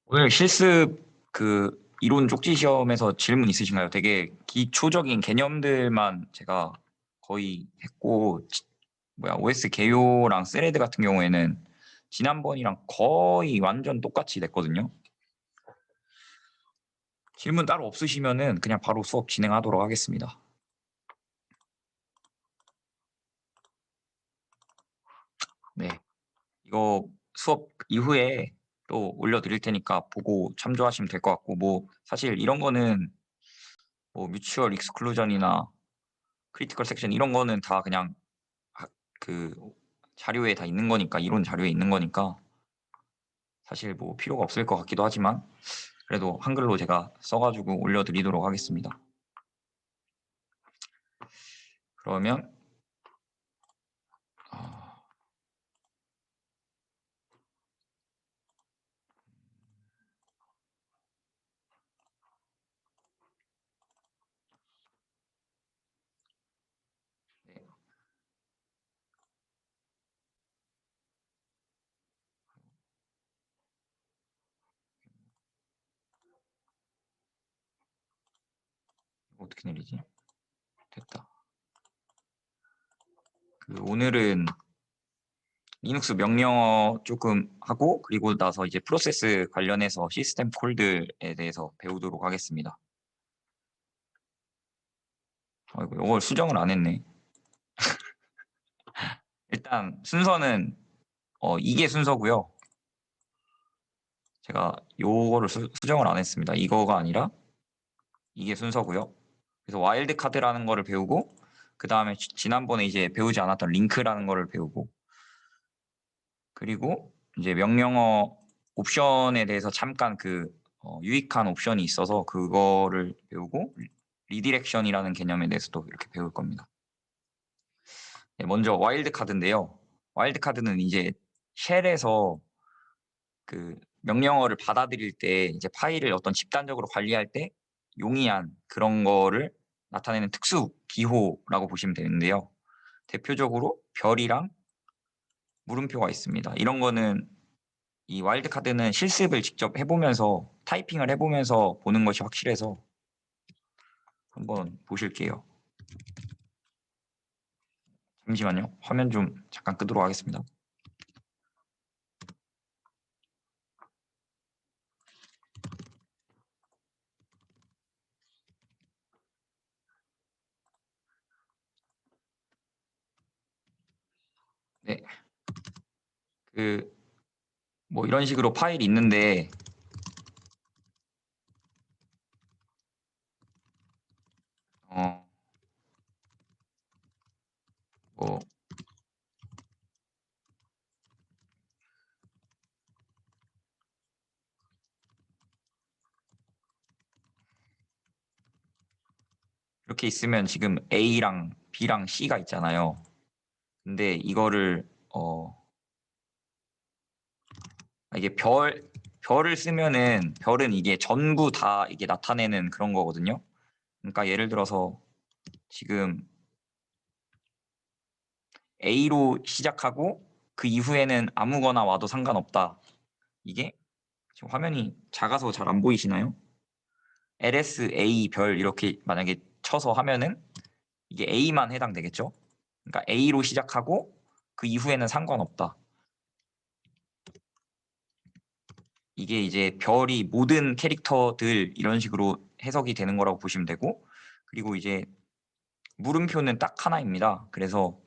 오늘 실습 이론 쪽지 시험에서 질문 있으신가요? 되게 기초적인 개념들만 제가 거의 했고, OS 개요랑 스레드 같은 경우에는 지난번이랑 거의 완전 똑같이 냈거든요. 질문 따로 없으시면은 그냥 바로 수업 진행하도록 하겠습니다. 네. 이거 수업 이후에 또 올려드릴 테니까 보고 참조하시면 될 것 같고, 사실 이런 거는 뮤추얼 익스클루전이나 크리티컬 섹션 이런 거는 다 그냥 그 자료에 다 있는 거니까, 이론 자료에 있는 거니까 사실 필요가 없을 것 같기도 하지만 그래도 한글로 제가 써가지고 올려드리도록 하겠습니다. 그러면 네. 어떻게 내리지? 됐다. 오늘은 리눅스 명령어 조금 하고, 그리고 나서 이제 프로세스 관련해서 시스템 콜들에 대해서 배우도록 하겠습니다. 아이고, 이걸 수정을 안 했네. 일단 순서는 이게 순서고요. 제가 요거를 수정을 안 했습니다. 이거가 아니라 이게 순서고요. 그래서 와일드 카드라는 거를 배우고, 그 다음에 지난번에 이제 배우지 않았던 링크라는 거를 배우고, 그리고 이제 명령어 옵션에 대해서 잠깐 유익한 옵션이 있어서 그거를 배우고, 리디렉션이라는 개념에 대해서도 이렇게 배울 겁니다. 네, 먼저 와일드 카드인데요. 와일드 카드는 이제 쉘에서 명령어를 받아들일 때 이제 파일을 어떤 집단적으로 관리할 때 용이한 그런 거를 나타내는 특수 기호라고 보시면 되는데요. 대표적으로 별이랑 물음표가 있습니다. 이런 거는 이 와일드 카드는 실습을 직접 해보면서 타이핑을 해보면서 보는 것이 확실해서 한번 보실게요. 잠시만요. 화면 좀 잠깐 끄도록 하겠습니다. 네. 이런 식으로 파일이 있는데, 뭐 이렇게 있으면 지금 A랑 B랑 C가 있잖아요. 근데 이거를 이게 별을 쓰면은 별은 이게 전부 다 이게 나타내는 그런 거거든요. 그러니까 예를 들어서 지금 A로 시작하고 그 이후에는 아무거나 와도 상관없다. 이게 지금 화면이 작아서 잘 안 보이시나요? LSA 별 이렇게 만약에 쳐서 하면은 이게 A만 해당되겠죠. 그러니까 A로 시작하고 그 이후에는 상관없다. 이게 이제 별이 모든 캐릭터들 이런 식으로 해석이 되는 거라고 보시면 되고, 그리고 이제 물음표는 딱 하나입니다. 그래서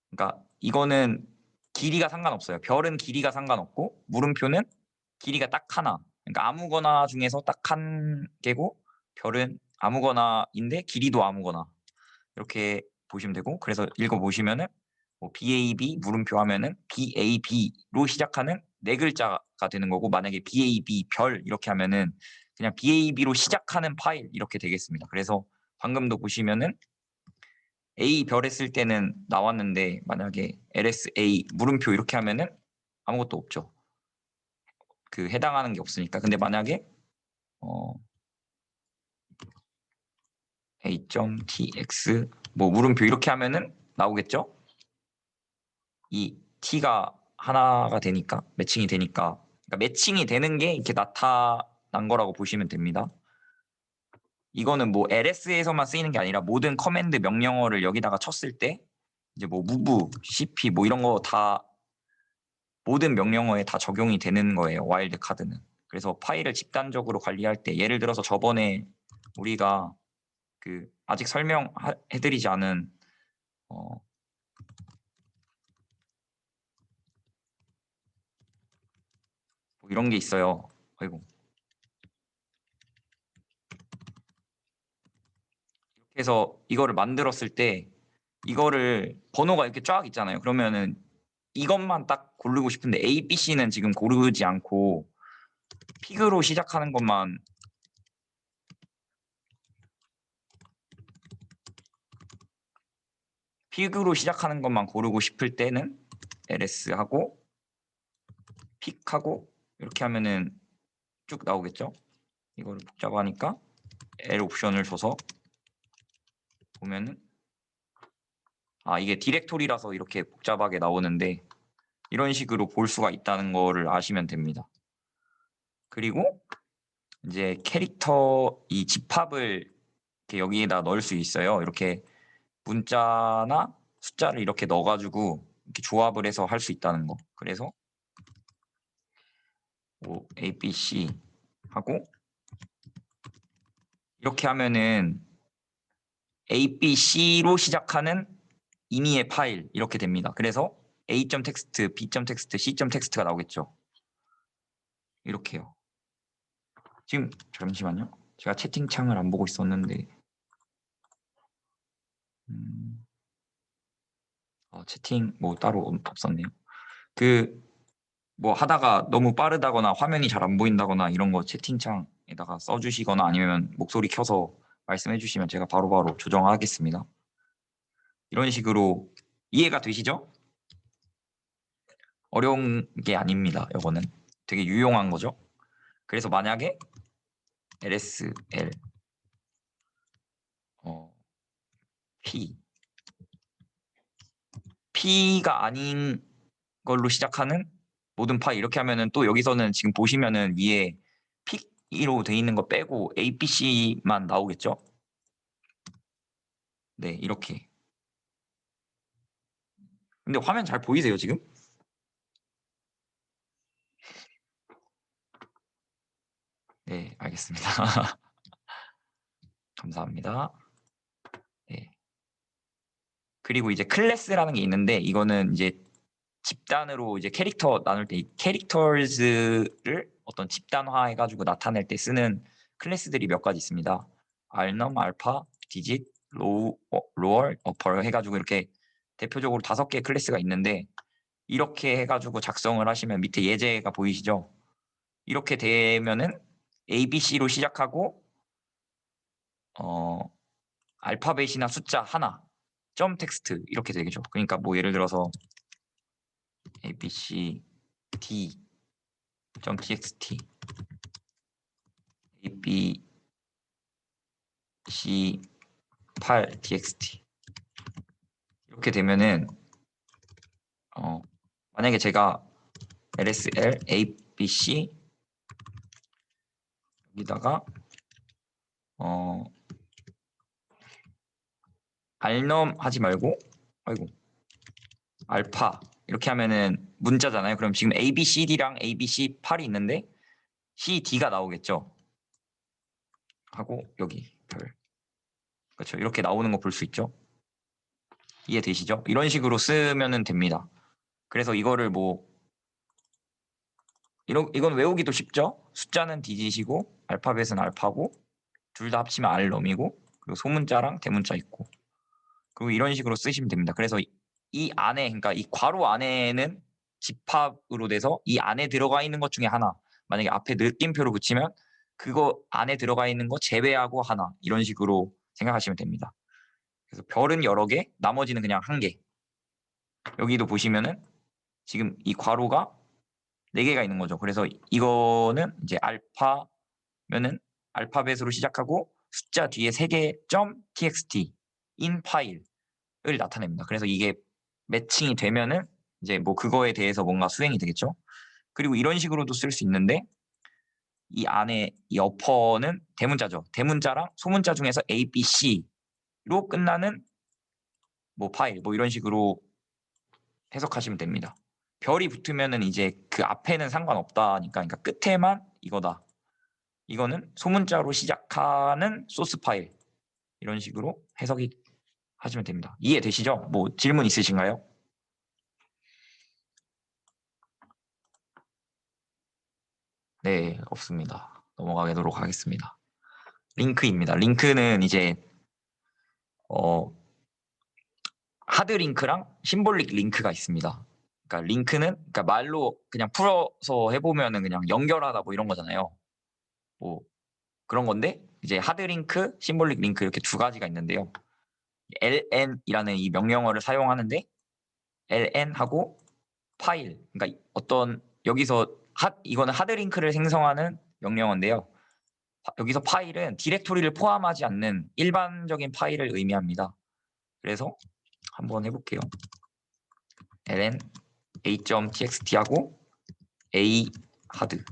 그러니까 이거는 길이가 상관없어요. 별은 길이가 상관없고 물음표는 길이가 딱 하나. 그러니까 아무거나 중에서 딱 한 개고, 별은 아무거나인데 길이도 아무거나. 이렇게 보시면 되고, 그래서 읽어보시면은 BAB 물음표 하면은 BAB로 시작하는 네 글자가 되는 거고, 만약에 BAB 별 이렇게 하면은 그냥 BAB로 시작하는 파일 이렇게 되겠습니다. 그래서 방금도 보시면은 A 별 했을 때는 나왔는데, 만약에 LSA 물음표 이렇게 하면은 아무것도 없죠. 해당하는 게 없으니까. 근데 만약에 A.tx 물음표 이렇게 하면은 나오겠죠? 이 t가 하나가 되니까, 매칭이 되니까 그러니까 매칭이 되는 게 이렇게 나타난 거라고 보시면 됩니다. 이거는 뭐 LS에서만 쓰이는 게 아니라 모든 커맨드 명령어를 여기다가 쳤을 때 이제 뭐 move, cp 뭐 이런 거 다 모든 명령어에 다 적용이 되는 거예요. 와일드 카드는. 그래서 파일을 집단적으로 관리할 때 예를 들어서 저번에 우리가 그 아직 설명해드리지 않은 뭐 이런 게 있어요. 아이고. 이렇게 해서 이거를 만들었을 때 이거를 번호가 이렇게 쫙 있잖아요. 그러면은 이것만 딱 고르고 싶은데 A, B, C는 지금 고르지 않고 픽으로 시작하는 것만 고르고 싶을 때는 ls 하고 픽하고 이렇게 하면은 쭉 나오겠죠. 이거를 복잡하니까 L 옵션을 줘서 보면은 이게 디렉토리라서 이렇게 복잡하게 나오는데 이런 식으로 볼 수가 있다는 거를 아시면 됩니다. 그리고 이제 캐릭터 이 집합을 이렇게 여기에다 넣을 수 있어요. 이렇게 문자나 숫자를 이렇게 넣어가지고 이렇게 조합을 해서 할 수 있다는 거. 그래서 뭐 A, B, C 하고 이렇게 하면은 A, B, C로 시작하는 임의의 파일 이렇게 됩니다. 그래서 A.text, B.text, C.text가 나오겠죠. 이렇게요. 지금 잠시만요. 제가 채팅창을 안 보고 있었는데 채팅 뭐 따로 없었네요. 그 뭐 하다가 너무 빠르다거나 화면이 잘 안 보인다거나 이런 거 채팅창에다가 써주시거나 아니면 목소리 켜서 말씀해 주시면 제가 바로바로 조정하겠습니다. 이런 식으로 이해가 되시죠? 어려운 게 아닙니다. 이거는 되게 유용한 거죠. 그래서 만약에 ls, l, p, p가 아닌 걸로 시작하는 모든 파일 이렇게 하면은 또 여기서는 지금 보시면은 위에 픽으로 돼 있는 거 빼고 A, B, C만 나오겠죠? 네, 이렇게. 근데 화면 잘 보이세요, 지금? 네, 알겠습니다. 감사합니다. 네. 그리고 이제 클래스라는 게 있는데 이거는 이제 집단으로 이제 캐릭터 나눌 때 이 캐릭터즈를 어떤 집단화해가지고 나타낼 때 쓰는 클래스들이 몇 가지 있습니다. 알넘, 알파, 디짓, 로얼, 어퍼 해가지고 이렇게 대표적으로 5개의 클래스가 있는데 이렇게 해가지고 작성을 하시면 밑에 예제가 보이시죠? 이렇게 되면은 ABC로 시작하고 알파벳이나 숫자 하나 점 텍스트 이렇게 되겠죠. 그러니까 뭐 예를 들어서 ABC D .txt AB C 8 txt 이렇게 되면은 만약에 제가 lsl abc 여기다가 알넘 하지 말고 알파 이렇게 하면은 문자잖아요. 그럼 지금 ABCD랑 ABC8이 있는데 CD가 나오겠죠. 하고 여기 별 그렇죠. 이렇게 나오는 거 볼 수 있죠. 이해되시죠? 이런 식으로 쓰면은 됩니다. 그래서 이거를 뭐 이건 외우기도 쉽죠. 숫자는 디짓이고 알파벳은 알파고 둘 다 합치면 알넘이고 그리고 소문자랑 대문자 있고 그리고 이런 식으로 쓰시면 됩니다. 그래서 이 안에 그러니까 이 괄호 안에는 집합으로 돼서 이 안에 들어가 있는 것 중에 하나 만약에 앞에 느낌표로 붙이면 그거 안에 들어가 있는 거 제외하고 하나 이런 식으로 생각하시면 됩니다. 그래서 별은 여러 개 나머지는 그냥 한 개. 여기도 보시면은 지금 이 괄호가 4개가 있는 거죠. 그래서 이거는 이제 알파면은 알파벳으로 시작하고 숫자 뒤에 3개 .txt 인 파일을 나타냅니다. 그래서 이게 매칭이 되면은 이제 뭐 그거에 대해서 뭔가 수행이 되겠죠. 그리고 이런 식으로도 쓸 수 있는데 이 안에 이 어퍼는 대문자죠. 대문자랑 소문자 중에서 A, B, C로 끝나는 뭐 파일 뭐 이런 식으로 해석하시면 됩니다. 별이 붙으면은 이제 그 앞에는 상관없다니까, 그러니까 끝에만 이거다. 이거는 소문자로 시작하는 소스 파일, 이런 식으로 해석이 하시면 됩니다. 이해되시죠? 뭐 질문 있으신가요? 네, 없습니다. 넘어가도록 하겠습니다. 링크입니다. 링크는 이제 하드 링크랑 심볼릭 링크가 있습니다. 그러니까 링크는 그러니까 말로 그냥 풀어서 해보면은 그냥 연결하다 뭐 이런 거잖아요. 뭐 그런 건데 이제 하드 링크, 심볼릭 링크 이렇게 두 가지가 있는데요. ln이라는 이 명령어를 사용하는데 ln하고 파일, 그러니까 어떤 여기서 이거는 하드 링크를 생성하는 명령어인데요. 여기서 파일은 디렉토리를 포함하지 않는 일반적인 파일을 의미합니다. 그래서 한번 해볼게요. ln a.txt하고 a hard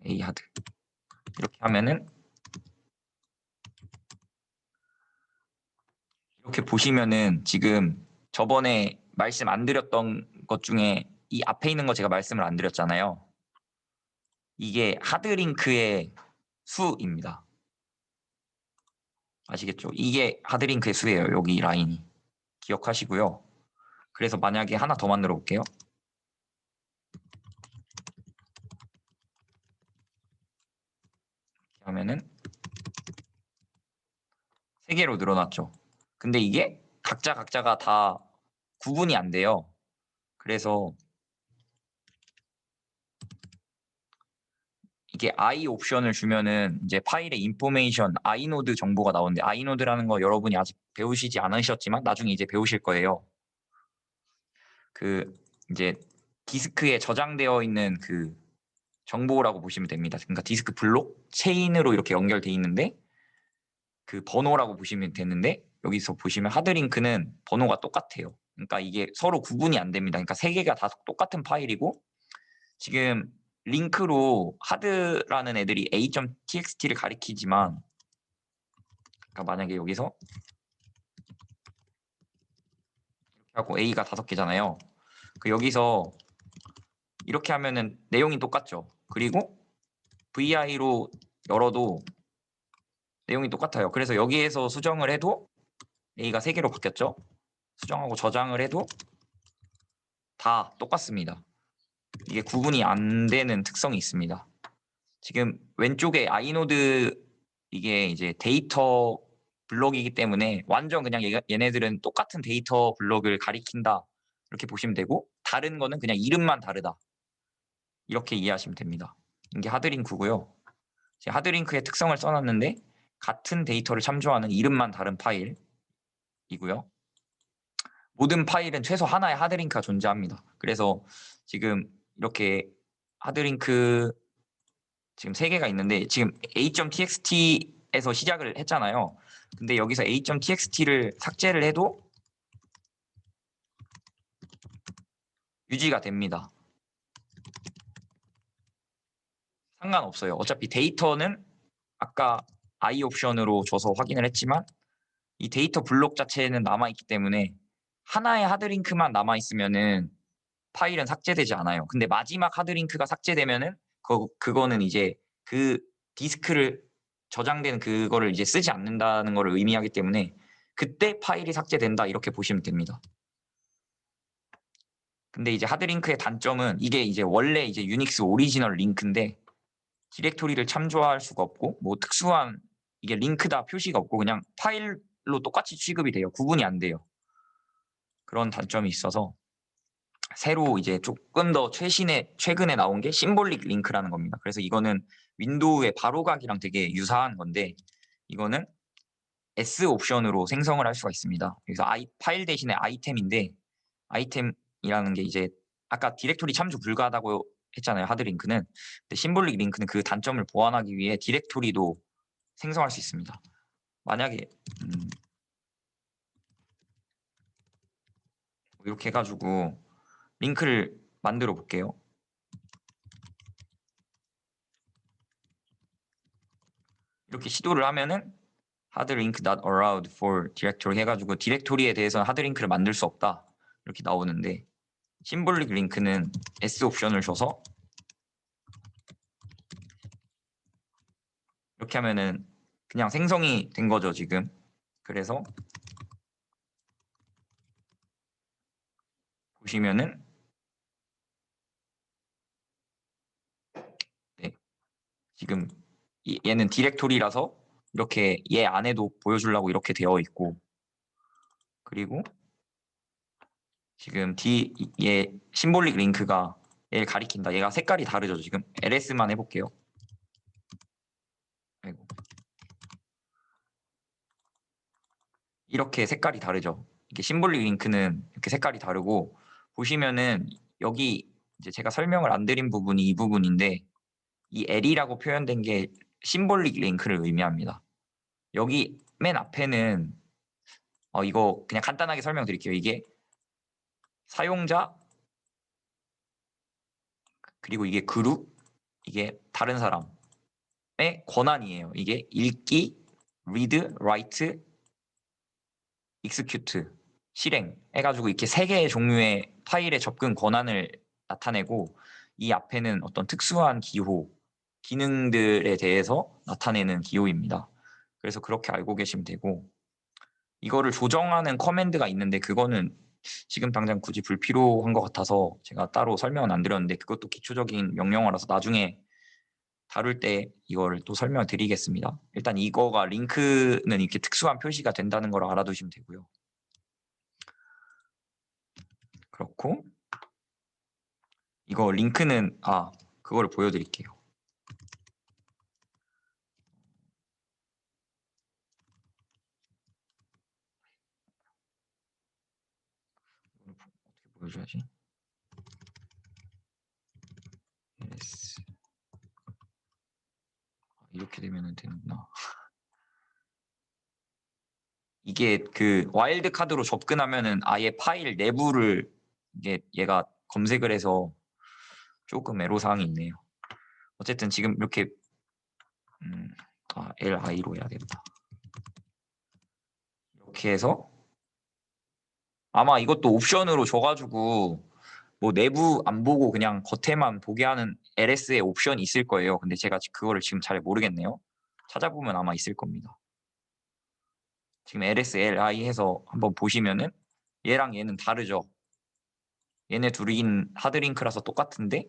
a hard 이렇게 하면은 이렇게 보시면은 지금 저번에 말씀 안 드렸던 것 중에 이 앞에 있는 거 제가 말씀을 안 드렸잖아요. 이게 하드링크의 수입니다. 아시겠죠? 이게 하드링크의 수예요. 여기 라인이. 기억하시고요. 그래서 만약에 하나 더 만들어 볼게요. 이렇게 하면은 3개로 늘어났죠. 근데 이게 각자가 다 구분이 안 돼요. 그래서 이게 i 옵션을 주면은 이제 파일의 인포메이션 i노드 정보가 나오는데 i노드라는 거 여러분이 아직 배우시지 않으셨지만 나중에 이제 배우실 거예요. 그 이제 디스크에 저장되어 있는 그 정보라고 보시면 됩니다. 그러니까 디스크 블록 체인으로 이렇게 연결돼 있는데 그 번호라고 보시면 되는데 여기서 보시면 하드링크는 번호가 똑같아요. 그러니까 이게 서로 구분이 안 됩니다. 그러니까 3개가 다 똑같은 파일이고 지금 링크로 하드라는 애들이 a.txt를 가리키지만 그러니까 만약에 여기서 이렇게 하고 a가 5개잖아요. 그 여기서 이렇게 하면은 내용이 똑같죠. 그리고 vi로 열어도 내용이 똑같아요. 그래서 여기에서 수정을 해도 a가 3개로 바뀌었죠. 수정하고 저장을 해도 다 똑같습니다. 이게 구분이 안 되는 특성이 있습니다. 지금 왼쪽에 아이노드 이게 이제 데이터 블록이기 때문에 완전 그냥 얘네들은 똑같은 데이터 블록을 가리킨다 이렇게 보시면 되고 다른 거는 그냥 이름만 다르다 이렇게 이해하시면 됩니다. 이게 하드링크고요. 하드링크의 특성을 써놨는데 같은 데이터를 참조하는 이름만 다른 파일이고요. 모든 파일은 최소 하나의 하드링크가 존재합니다. 그래서 지금 이렇게 하드링크 지금 3개가 있는데 지금 a.txt에서 시작을 했잖아요. 근데 여기서 a.txt를 삭제를 해도 유지가 됩니다. 상관없어요. 어차피 데이터는 아까 i 옵션으로 줘서 확인을 했지만 이 데이터 블록 자체는 남아있기 때문에 하나의 하드링크만 남아있으면은 파일은 삭제되지 않아요. 근데 마지막 하드링크가 삭제되면은 그거는 이제 그 디스크를 저장된 그거를 이제 쓰지 않는다는 것을 의미하기 때문에 그때 파일이 삭제된다 이렇게 보시면 됩니다. 근데 이제 하드링크의 단점은 이게 이제 원래 이제 유닉스 오리지널 링크인데 디렉토리를 참조할 수가 없고 뭐 특수한 이게 링크다 표시가 없고 그냥 파일로 똑같이 취급이 돼요. 구분이 안 돼요. 그런 단점이 있어서 새로 이제 조금 더 최근에 나온 게 심볼릭 링크라는 겁니다. 그래서 이거는 윈도우의 바로가기랑 되게 유사한 건데 이거는 S 옵션으로 생성을 할 수가 있습니다. 그래서 파일 대신에 아이템인데 아이템이라는 게 이제 아까 디렉토리 참조 불가하다고 했잖아요. 하드링크는. 근데 심볼릭 링크는 그 단점을 보완하기 위해 디렉토리도 생성할 수 있습니다. 만약에 이렇게 해가지고 링크를 만들어 볼게요. 이렇게 시도를 하면은 hard link not allowed for directory 해가지고 디렉토리에 대해서는 hard link를 만들 수 없다 이렇게 나오는데, 심볼릭 링크는 S 옵션을 줘서 이렇게 하면은 그냥 생성이 된 거죠 지금. 그래서 보시면은 네, 지금 얘는 디렉토리라서 이렇게 얘 안에도 보여주려고 이렇게 되어 있고, 그리고 지금 얘 심볼릭 링크가 얘를 가리킨다. 얘가 색깔이 다르죠 지금. LS만 해볼게요. 아이고. 이렇게 색깔이 다르죠. 이게 심볼릭 링크는 이렇게 색깔이 다르고, 보시면은 여기 이제 제가 설명을 안 드린 부분이 이 부분인데, 이 L이라고 표현된 게 심볼릭 링크를 의미합니다. 여기 맨 앞에는 이거 그냥 간단하게 설명드릴게요. 이게 사용자, 그리고 이게 그룹, 이게 다른 사람의 권한이에요. 이게 읽기, read, write, execute, 실행 해가지고 이렇게 세 개의 종류의 파일의 접근 권한을 나타내고, 이 앞에는 어떤 특수한 기호, 기능들에 대해서 나타내는 기호입니다. 그래서 그렇게 알고 계시면 되고, 이거를 조정하는 커맨드가 있는데 그거는 지금 당장 굳이 불필요한 것 같아서 제가 따로 설명은 안 드렸는데, 그것도 기초적인 명령어라서 나중에 다룰 때 이거를 또 설명을 드리겠습니다. 일단 이거가 링크는 이렇게 특수한 표시가 된다는 걸 알아두시면 되고요. 그렇고 이거 링크는 그거를 보여드릴게요. 어떻게 보여줘야지? yes. 이렇게 되면 되는구나. 이게 그 와일드 카드로 접근하면은 아예 파일 내부를 얘가 검색을 해서 조금 애로사항이 있네요. 어쨌든 지금 이렇게 LI로 해야 되겠다. 이렇게 해서 아마 이것도 옵션으로 줘가지고 뭐 내부 안 보고 그냥 겉에만 보게 하는 LS의 옵션이 있을 거예요. 근데 제가 그거를 지금 잘 모르겠네요. 찾아보면 아마 있을 겁니다. 지금 LSLI 해서 한번 보시면은 얘랑 얘는 다르죠. 얘네 둘인 하드링크라서 똑같은데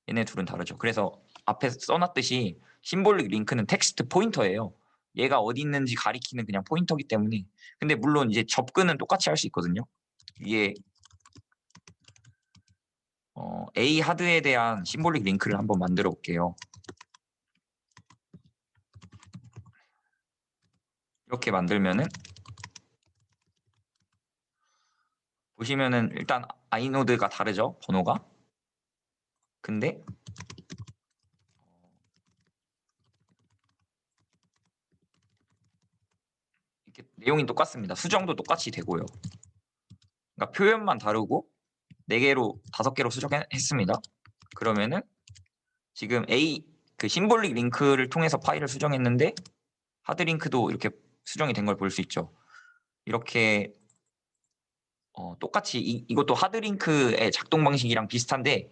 얘네 둘은 다르죠. 그래서 앞에 써놨듯이 심볼릭 링크는 텍스트 포인터예요. 얘가 어디 있는지 가리키는 그냥 포인터기 때문에. 근데 물론 이제 접근은 똑같이 할 수 있거든요. 위에 A 하드에 대한 심볼릭 링크를 한번 만들어 볼게요. 이렇게 만들면은 보시면은 일단 아이노드가 다르죠, 번호가. 근데 이렇게 내용이 똑같습니다. 수정도 똑같이 되고요. 그러니까 표현만 다르고 4개로 5개로 수정했습니다. 그러면은 지금 A 그 심볼릭 링크를 통해서 파일을 수정했는데 하드링크도 이렇게 수정이 된 걸 볼 수 있죠. 이렇게 똑같이 이것도 하드링크의 작동 방식이랑 비슷한데,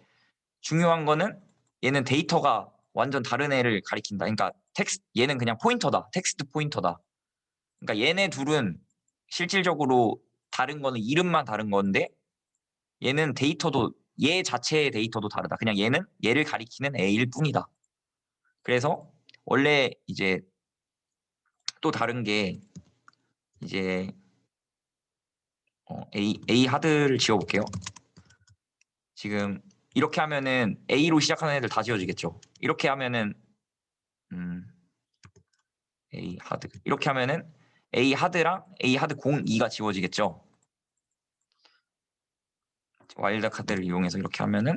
중요한 거는 얘는 데이터가 완전 다른 애를 가리킨다. 그러니까 얘는 그냥 포인터다. 텍스트 포인터다. 그러니까 얘네 둘은 실질적으로 다른 거는 이름만 다른 건데, 얘는 데이터도 얘 자체의 데이터도 다르다. 그냥 얘는 얘를 가리키는 A일 뿐이다. 그래서 원래 이제 또 다른 게 이제 A 하드를 지워볼게요. 지금 이렇게 하면은 A로 시작하는 애들 다 지워지겠죠. 이렇게 하면은 A 하드 이렇게 하면은 A 하드랑 A 하드 02가 지워지겠죠. 와일드 카드를 이용해서 이렇게 하면은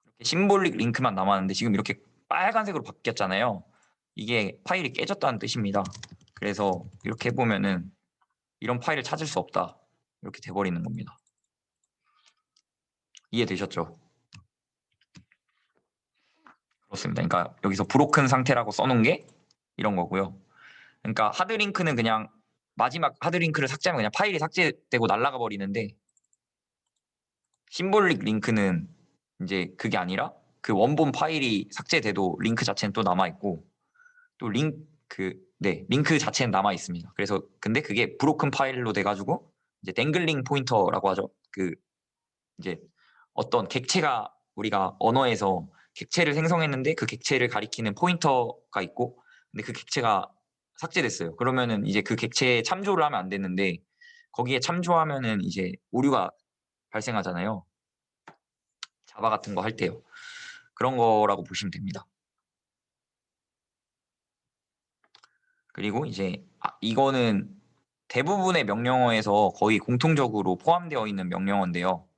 이렇게 심볼릭 링크만 남았는데 지금 이렇게 빨간색으로 바뀌었잖아요. 이게 파일이 깨졌다는 뜻입니다. 그래서 이렇게 해보면은 이런 파일을 찾을 수 없다. 이렇게 돼버리는 겁니다. 이해되셨죠? 그렇습니다. 그러니까 여기서 브로큰 상태라고 써놓은 게 이런 거고요. 그러니까 하드링크는 그냥 마지막 하드링크를 삭제하면 그냥 파일이 삭제되고 날아가 버리는데, 심볼릭 링크는 이제 그게 아니라 그 원본 파일이 삭제돼도 링크 자체는 또 남아 있고, 또 링크 자체는 남아 있습니다. 그래서 근데 그게 브로큰 파일로 돼가지고 이제 댕글링 포인터라고 하죠. 그 이제 어떤 객체가, 우리가 언어에서 객체를 생성했는데 그 객체를 가리키는 포인터가 있고, 근데 그 객체가 삭제됐어요. 그러면은 이제 그 객체에 참조를 하면 안 됐는데 거기에 참조하면은 이제 오류가 발생하잖아요. 자바 같은 거 할 때요. 그런 거라고 보시면 됩니다. 그리고 이제 이거는 대부분의 명령어에서 거의 공통적으로 포함되어 있는 명령어인데요.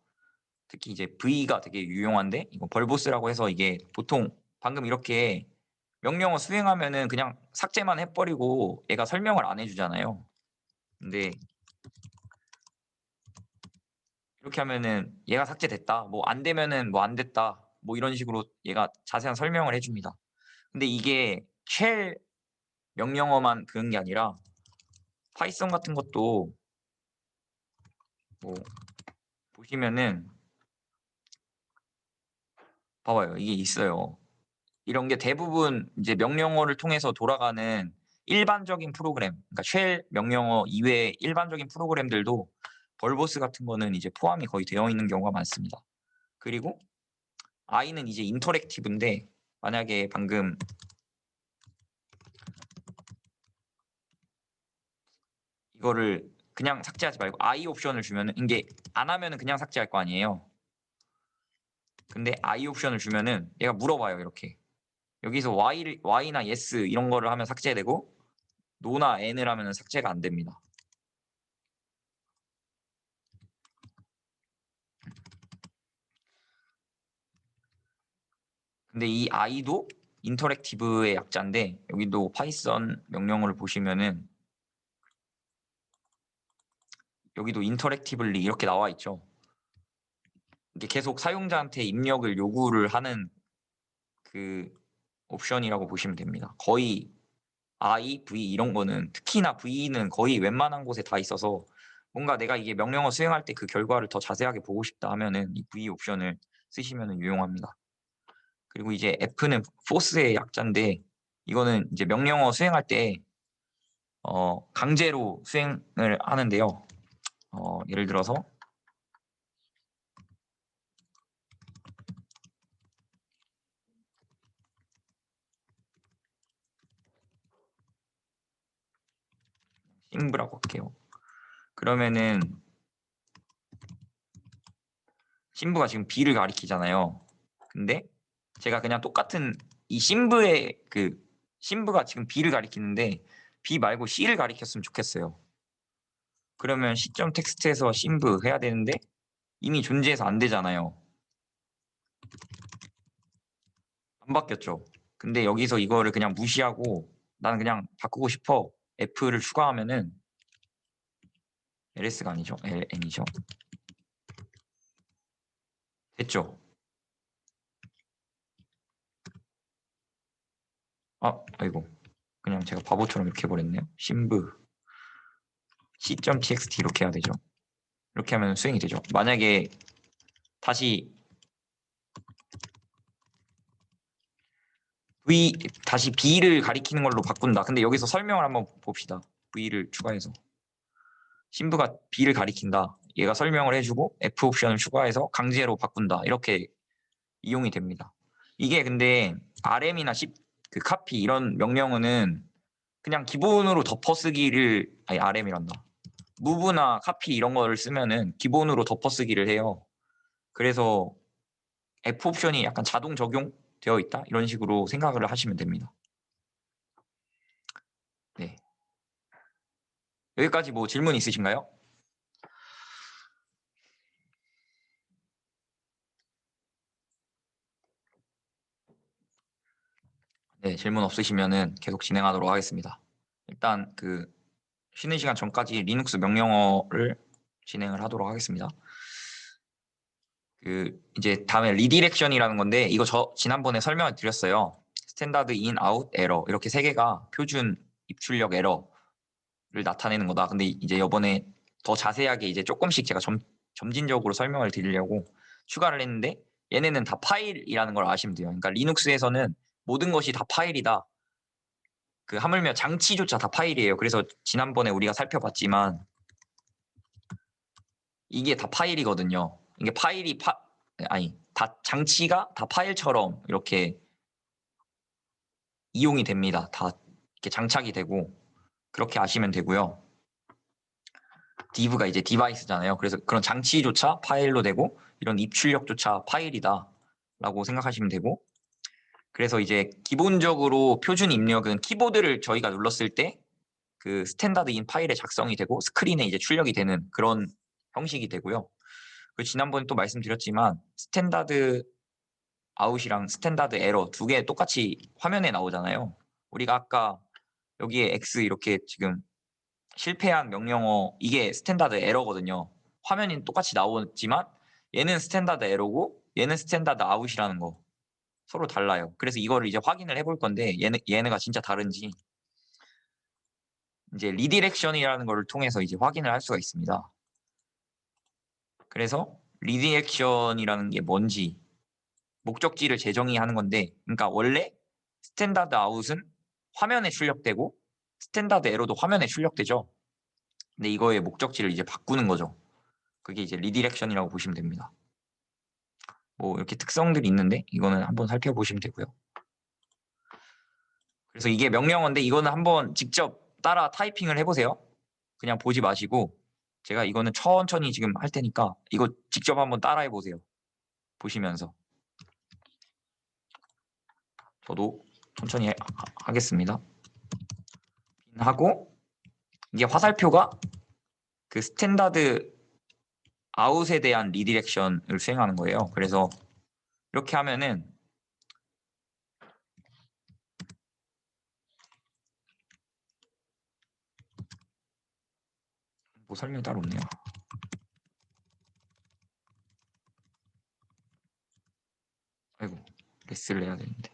특히 이제 V가 되게 유용한데, 이거 벌보스라고 해서 이게 보통 방금 이렇게 명령어 수행하면은 그냥 삭제만 해버리고 얘가 설명을 안 해주잖아요. 근데 이렇게 하면은 얘가 삭제됐다, 뭐 안 되면은 뭐 안 됐다, 뭐 이런 식으로 얘가 자세한 설명을 해줍니다. 근데 이게 쉘 명령어만 그런 게 아니라 파이썬 같은 것도 뭐 보시면은 봐봐요. 이게 있어요. 이런 게 대부분 이제 명령어를 통해서 돌아가는 일반적인 프로그램, 그러니까 쉘 명령어 이외의 일반적인 프로그램들도 벌보스 같은 거는 이제 포함이 거의 되어 있는 경우가 많습니다. 그리고 I는 이제 인터랙티브인데, 만약에 방금 이거를 그냥 삭제하지 말고 I 옵션을 주면은, 이게 안 하면은 그냥 삭제할 거 아니에요. 근데 I 옵션을 주면은 얘가 물어봐요. 이렇게 여기서 Y나 Yes 이런 거를 하면 삭제되고 No나 N을 하면 삭제가 안 됩니다. 근데 이 I도 인터랙티브의 약자인데, 여기도 파이썬 명령어를 보시면은 여기도 인터랙티블리 이렇게 나와 있죠. 이게 계속 사용자한테 입력을 요구를 하는 그 옵션이라고 보시면 됩니다. 거의 I, V 이런 거는, 특히나 V는 거의 웬만한 곳에 다 있어서 뭔가 내가 이게 명령어 수행할 때 그 결과를 더 자세하게 보고 싶다 하면은 이 V 옵션을 쓰시면 유용합니다. 그리고 이제 F는 포스의 약자인데, 이거는 이제 명령어 수행할 때 강제로 수행을 하는데요. 예를 들어서 심브라고 할게요. 그러면은 심브가 지금 B를 가리키잖아요. 근데 제가 그냥 똑같은 이 심브가 지금 B를 가리키는데 B 말고 C를 가리켰으면 좋겠어요. 그러면 시점 텍스트에서 심브 해야 되는데 이미 존재해서 안 되잖아요. 안 바뀌었죠. 근데 여기서 이거를 그냥 무시하고 나는 그냥 바꾸고 싶어, F를 추가하면은 LS가 아니죠. LN이죠. 됐죠. 아이고, 그냥 제가 바보처럼 이렇게 해버렸네요. 심브 c.txt 이렇게 해야 되죠. 이렇게 하면 수행이 되죠. 만약에 다시 다시 B를 가리키는 걸로 바꾼다. 근데 여기서 설명을 한번 봅시다. V를 추가해서 심브가 B를 가리킨다. 얘가 설명을 해주고 F 옵션을 추가해서 강제로 바꾼다. 이렇게 이용이 됩니다. 이게 근데 RM이나 그 카피 이런 명령어는 그냥 기본으로 덮어쓰기를, 아니 RM이란다. 무브나 카피 이런 거를 쓰면은 기본으로 덮어쓰기를 해요. 그래서 F 옵션이 약간 자동 적용되어 있다, 이런 식으로 생각을 하시면 됩니다. 네. 여기까지 뭐 질문 있으신가요? 네, 질문 없으시면은 계속 진행하도록 하겠습니다. 일단 쉬는 시간 전까지 리눅스 명령어를 진행을 하도록 하겠습니다. 이제 다음에 리디렉션이라는 건데 이거 저 지난번에 설명을 드렸어요. 스탠다드 인, 아웃, 에러 이렇게 세 개가 표준 입출력 에러를 나타내는 거다. 근데 이제 이번에 더 자세하게 이제 조금씩 제가 점진적으로 설명을 드리려고 추가를 했는데 얘네는 다 파일이라는 걸 아시면 돼요. 그러니까 리눅스에서는 모든 것이 다 파일이다. 하물며 장치조차 다 파일이에요. 그래서 지난번에 우리가 살펴봤지만 이게 다 파일이거든요. 이게 파일이 다 장치가 다 파일처럼 이렇게 이용이 됩니다. 다 이렇게 장착이 되고 그렇게 아시면 되고요. div가 이제 디바이스잖아요. 그래서 그런 장치조차 파일로 되고 이런 입출력조차 파일이다 라고 생각하시면 되고, 그래서 이제 기본적으로 표준 입력은 키보드를 저희가 눌렀을 때 스탠다드인 파일에 작성이 되고 스크린에 이제 출력이 되는 그런 형식이 되고요. 지난번에 또 말씀드렸지만 스탠다드 아웃이랑 스탠다드 에러 두 개 똑같이 화면에 나오잖아요. 우리가 아까 여기에 X 이렇게 지금 실패한 명령어 이게 스탠다드 에러거든요. 화면이 똑같이 나오지만 얘는 스탠다드 에러고 얘는 스탠다드 아웃이라는 거 서로 달라요. 그래서 이거를 이제 확인을 해볼 건데 얘네가 진짜 다른지 이제 리디렉션이라는 거를 통해서 이제 확인을 할 수가 있습니다. 그래서 리디렉션이라는 게 뭔지 목적지를 재정의하는 건데, 그러니까 원래 스탠다드 아웃은 화면에 출력되고 스탠다드 에러도 화면에 출력되죠. 근데 이거의 목적지를 이제 바꾸는 거죠. 그게 이제 리디렉션이라고 보시면 됩니다. 뭐 이렇게 특성들이 있는데 이거는 한번 살펴보시면 되고요. 그래서 이게 명령어인데 이거는 한번 직접 따라 타이핑을 해보세요. 그냥 보지 마시고 제가 이거는 천천히 지금 할 테니까 이거 직접 한번 따라 해보세요. 보시면서. 저도 천천히 하겠습니다. 하고 이게 화살표가 스탠다드 아웃에 대한 리디렉션을 수행하는 거예요. 그래서 이렇게 하면은 뭐 설명이 따로 없네요. 아이고, 레스를 해야 되는데.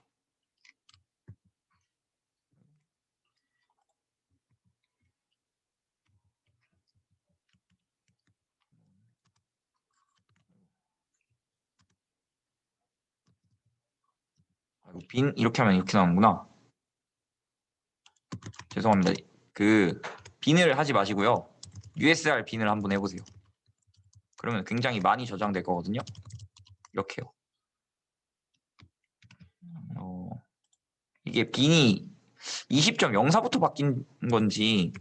아이고, 빈 이렇게 하면 이렇게 나오는구나. 죄송합니다. 빈을 하지 마시고요. USR 빈을 한번 해보세요. 그러면 굉장히 많이 저장될 거거든요. 이렇게요. 이게 빈이 20.04부터 바뀐 건지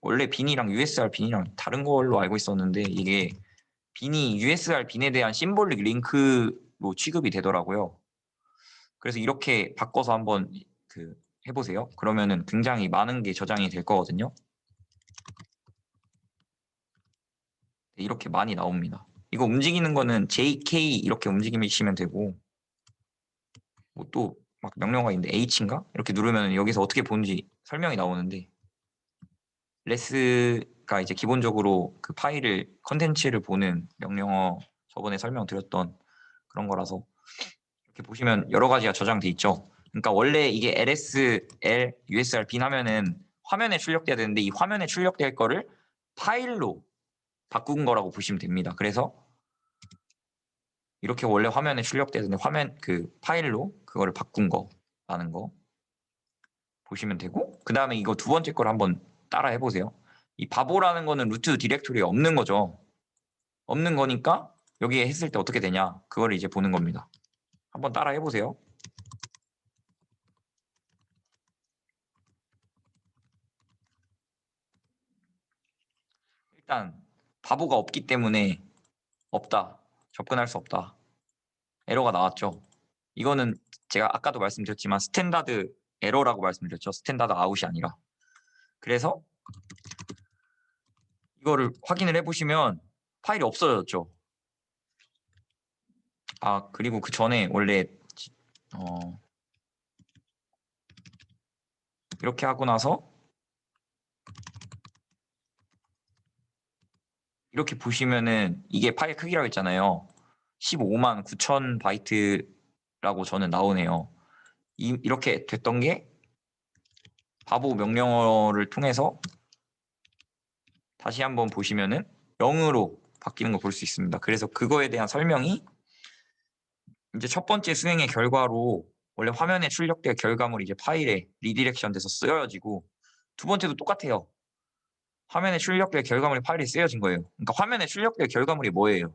원래 빈이랑 USR 빈이랑 다른 걸로 알고 있었는데 이게 빈이 USR 빈에 대한 심볼릭 링크로 취급이 되더라고요. 그래서 이렇게 바꿔서 한번 해보세요. 그러면은 굉장히 많은 게 저장이 될 거거든요. 이렇게 많이 나옵니다. 이거 움직이는 거는 JK 이렇게 움직이시면 되고, 뭐 또 막 명령어가 있는데 H인가? 이렇게 누르면 여기서 어떻게 보는지 설명이 나오는데, 레스가 이제 기본적으로 파일을 컨텐츠를 보는 명령어 저번에 설명드렸던 그런 거라서 이렇게 보시면 여러 가지가 저장돼 있죠. 그러니까 원래 이게 ls, l, usr 빈 하면은 화면에 출력돼야 되는데 이 화면에 출력될 거를 파일로 바꾼 거라고 보시면 됩니다. 그래서 이렇게 원래 화면에 출력되는데 화면 파일로 그거를 바꾼 거라는 거 보시면 되고, 그 다음에 이거 두 번째 걸 한번 따라 해보세요. 이 바보라는 거는 루트 디렉토리에 없는 거죠. 없는 거니까 여기에 했을 때 어떻게 되냐 그걸 이제 보는 겁니다. 한번 따라 해보세요. 일단 바보가 없기 때문에 없다, 접근할 수 없다, 에러가 나왔죠. 이거는 제가 아까도 말씀드렸지만 스탠다드 에러라고 말씀드렸죠. 스탠다드 아웃이 아니라. 그래서 이거를 확인을 해보시면 파일이 없어졌죠. 그리고 그 전에 원래 이렇게 하고 나서 이렇게 보시면은 이게 파일 크기라고 했잖아요. 15만 9천 바이트라고 저는 나오네요. 이렇게 됐던 게 바보 명령어를 통해서 다시 한번 보시면은 0으로 바뀌는 거 볼 수 있습니다. 그래서 그거에 대한 설명이 이제 첫 번째 수행의 결과로 원래 화면에 출력될 결과물이 이제 파일에 리디렉션 돼서 쓰여지고, 두 번째도 똑같아요. 화면에 출력될 결과물이 파일에 쓰여진 거예요. 그러니까 화면에 출력될 결과물이 뭐예요?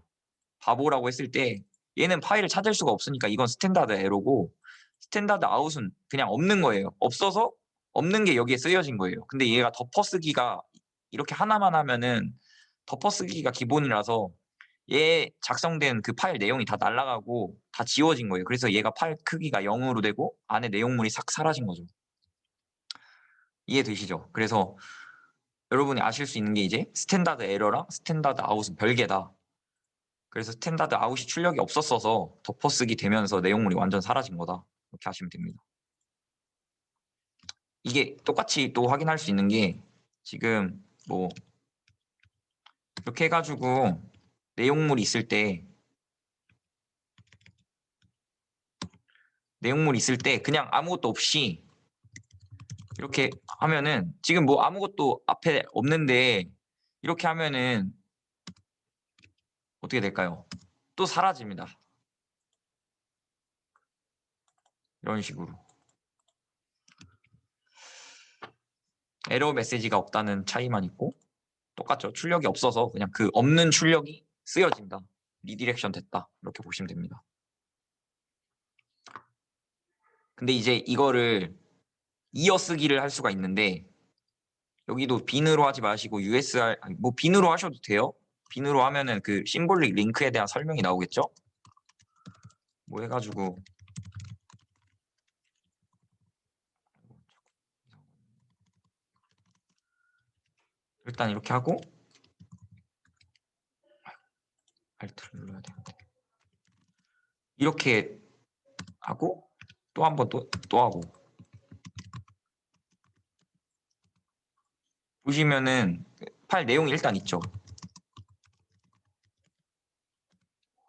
바보라고 했을 때 얘는 파일을 찾을 수가 없으니까 이건 스탠다드 에러고, 스탠다드 아웃은 그냥 없는 거예요. 없어서 없는 게 여기에 쓰여진 거예요. 근데 얘가 덮어쓰기가 이렇게 하나만 하면은 덮어쓰기가 기본이라서 얘 작성된 그 파일 내용이 다 날아가고 다 지워진 거예요. 그래서 얘가 파일 크기가 0으로 되고 안에 내용물이 싹 사라진 거죠. 이해되시죠? 그래서 여러분이 아실 수 있는 게 이제 스탠다드 에러랑 스탠다드 아웃은 별개다. 그래서 스탠다드 아웃이 출력이 없었어서 덮어쓰기 되면서 내용물이 완전 사라진 거다. 이렇게 하시면 됩니다. 이게 똑같이 또 확인할 수 있는 게 지금 뭐 이렇게 해가지고 내용물이 있을 때 그냥 아무것도 없이 이렇게 하면은 지금 뭐 아무것도 앞에 없는데 이렇게 하면은 어떻게 될까요? 또 사라집니다. 이런 식으로. 에러 메시지가 없다는 차이만 있고 똑같죠. 출력이 없어서 그냥 그 없는 출력이 쓰여진다. 리디렉션 됐다. 이렇게 보시면 됩니다. 근데 이제 이거를 이어쓰기를 할 수가 있는데 여기도 빈으로 하지 마시고 USR, 뭐 빈으로 하셔도 돼요. 빈으로 하면은 그 심볼릭 링크에 대한 설명이 나오겠죠. 뭐 해가지고 일단 이렇게 하고 알트를 눌러야 되는데 이렇게 하고 또 한 번 또 하고 보시면은 파일 내용이 일단 있죠.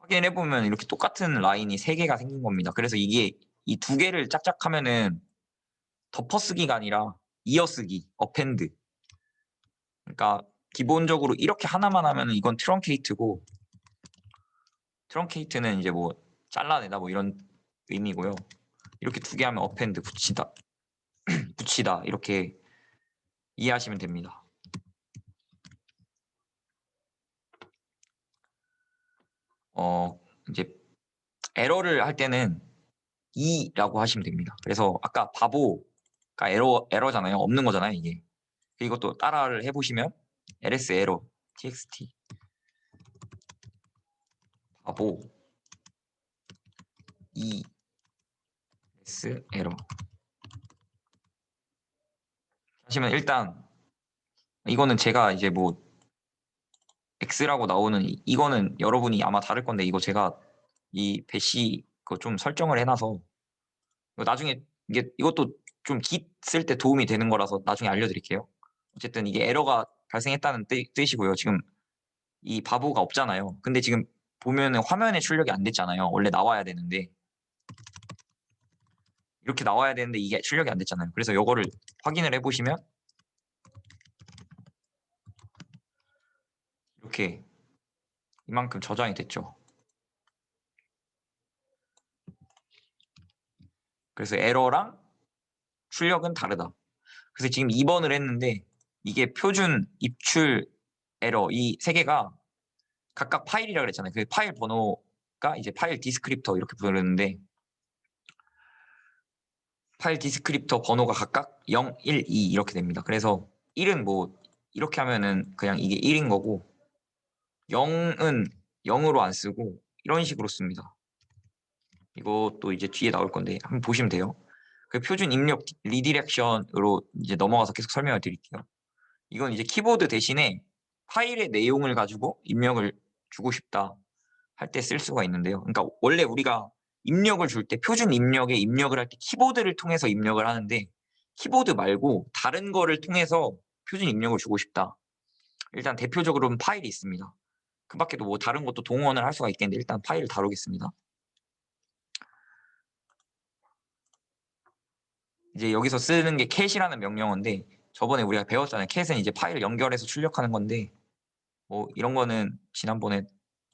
확인해 보면 이렇게 똑같은 라인이 3개가 생긴 겁니다. 그래서 이게 이 2개를 짝짝 하면은 덮어쓰기가 아니라 이어쓰기, 어펜드. 그러니까 기본적으로 이렇게 하나만 하면은 이건 트렁케이트고, 트렁케이트는 이제 뭐 잘라내다 뭐 이런 의미고요. 이렇게 2개 하면 어펜드, 붙이다, 붙이다 이렇게 이해하시면 됩니다. 이제 에러를 할 때는 이라고 하시면 됩니다. 그래서 아까 바보가 에러잖아요. 없는 거잖아요, 이게. 이것도 따라를 해보시면 ls 에러 txt 바보 es 에러 하시면 일단 이거는 제가 이제 뭐 x라고 나오는 이거는 여러분이 아마 다를 건데 이거 제가 이 배시 그거 좀 설정을 해놔서 나중에 이것도 좀 git 쓸 때 도움이 되는 거라서 나중에 알려드릴게요. 어쨌든 이게 에러가 발생했다는 뜻이고요. 지금 이 바보가 없잖아요. 근데 지금 보면은 화면에 출력이 안 됐잖아요. 원래 나와야 되는데 이렇게 나와야 되는데 이게 출력이 안 됐잖아요. 그래서 이거를 확인을 해보시면 이렇게 이만큼 저장이 됐죠. 그래서 에러랑 출력은 다르다. 그래서 지금 2번을 했는데 이게 표준, 입출, 에러 이 3개가 각각 파일이라고 그랬잖아요. 그 파일 번호가 이제 파일 디스크립터 이렇게 부르는데 파일 디스크립터 번호가 각각 0, 1, 2 이렇게 됩니다. 그래서 1은 뭐 이렇게 하면은 그냥 이게 1인 거고 0은 0으로 안 쓰고 이런 식으로 씁니다. 이것도 이제 뒤에 나올 건데 한번 보시면 돼요. 그 표준 입력 리디렉션으로 이제 넘어가서 계속 설명을 드릴게요. 이건 이제 키보드 대신에 파일의 내용을 가지고 입력을 주고 싶다 할 때 쓸 수가 있는데요. 그러니까 원래 우리가 입력을 줄 때 표준 입력에 입력을 할 때 키보드를 통해서 입력을 하는데 키보드 말고 다른 거를 통해서 표준 입력을 주고 싶다 일단 대표적으로는 파일이 있습니다. 그 밖에도 뭐 다른 것도 동원을 할 수가 있겠는데 일단 파일을 다루겠습니다. 이제 여기서 쓰는 게 cat이라는 명령어인데 저번에 우리가 배웠잖아요. cat은 이제 파일을 연결해서 출력하는 건데 뭐 이런 거는 지난번에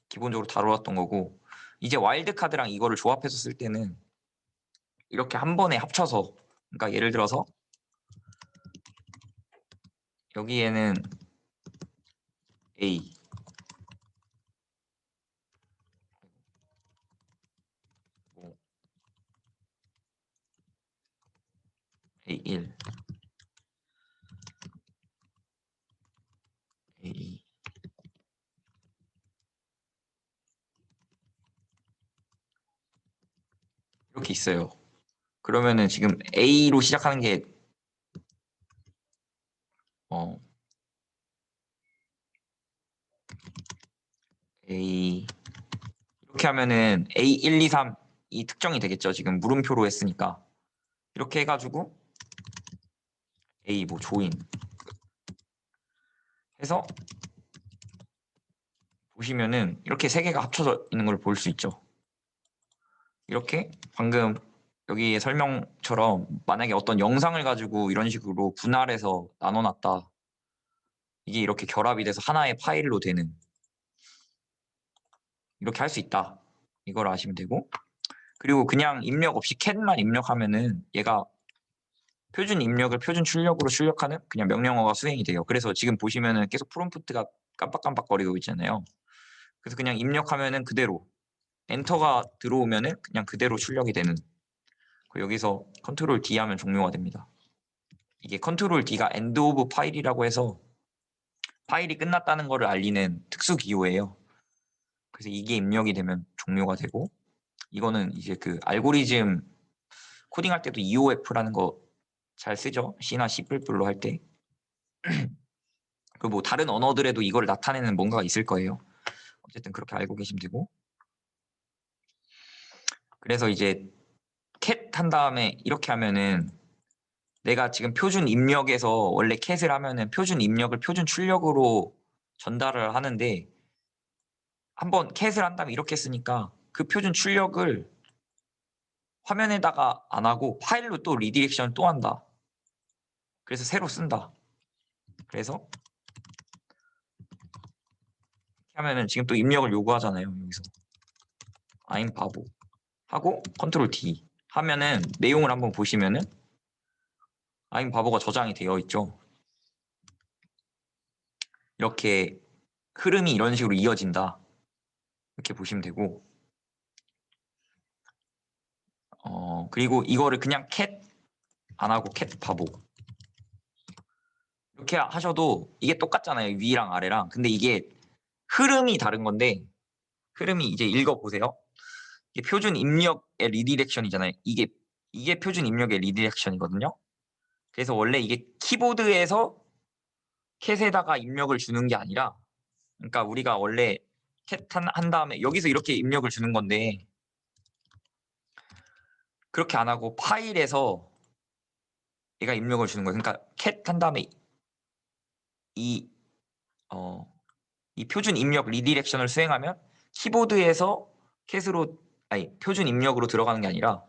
기본적으로 다루었던 거고 이제 와일드카드랑 이거를 조합해서 쓸 때는 이렇게 한 번에 합쳐서 그러니까 예를 들어서 여기에는 A 뭐 A1 A2 이렇게 있어요. 그러면은 지금 A로 시작하는 게 A 이렇게 하면은 A1, 2, 3 이 특정이 되겠죠. 지금 물음표로 했으니까 이렇게 해가지고 A 뭐 조인 해서 보시면은 이렇게 세 개가 합쳐져 있는 걸 볼 수 있죠. 이렇게 방금 여기에 설명처럼 만약에 어떤 영상을 가지고 이런 식으로 분할해서 나눠놨다. 이게 이렇게 결합이 돼서 하나의 파일로 되는 이렇게 할 수 있다. 이걸 아시면 되고 그리고 그냥 입력 없이 cat만 입력하면은 얘가 표준 입력을 표준 출력으로 출력하는 그냥 명령어가 수행이 돼요. 그래서 지금 보시면은 계속 프롬프트가 깜빡깜빡거리고 있잖아요. 그래서 그냥 입력하면은 그대로 엔터가 들어오면은 그냥 그대로 출력이 되는 여기서 컨트롤 D 하면 종료가 됩니다. 이게 컨트롤 D가 end of 파일이라고 해서 파일이 끝났다는 것을 알리는 특수 기호예요. 그래서 이게 입력이 되면 종료가 되고 이거는 이제 그 알고리즘 코딩할 때도 EOF라는 거 잘 쓰죠. C나 C++로 할 때. 그 뭐 다른 언어들에도 이걸 나타내는 뭔가가 있을 거예요. 어쨌든 그렇게 알고 계시면 되고. 그래서 이제 cat 한 다음에 이렇게 하면은 내가 지금 표준 입력에서 원래 cat을 하면은 표준 입력을 표준 출력으로 전달을 하는데 한번 cat을 한 다음에 이렇게 쓰니까 그 표준 출력을 화면에다가 안 하고 파일로 또 리디렉션을 또 한다. 그래서 새로 쓴다. 그래서 이렇게 하면은 지금 또 입력을 요구하잖아요. 여기서 I'm 바보 하고 컨트롤 D 하면은 내용을 한번 보시면은 I'm 바보가 저장이 되어 있죠. 이렇게 흐름이 이런 식으로 이어진다. 이렇게 보시면 되고 그리고 이거를 그냥 cat 안 하고 cat 바보 이렇게 하셔도 이게 똑같잖아요. 위랑 아래랑. 근데 이게 흐름이 다른 건데 흐름이 이제 읽어보세요. 이게 표준 입력의 리디렉션이잖아요. 이게 표준 입력의 리디렉션이거든요. 그래서 원래 이게 키보드에서 캣에다가 입력을 주는 게 아니라 그러니까 우리가 원래 캣 한 다음에 여기서 이렇게 입력을 주는 건데 그렇게 안 하고 파일에서 얘가 입력을 주는 거예요. 그러니까 캣 한 다음에 이 이 표준 입력 리디렉션을 수행하면 키보드에서 캣으로 아니 표준 입력으로 들어가는 게 아니라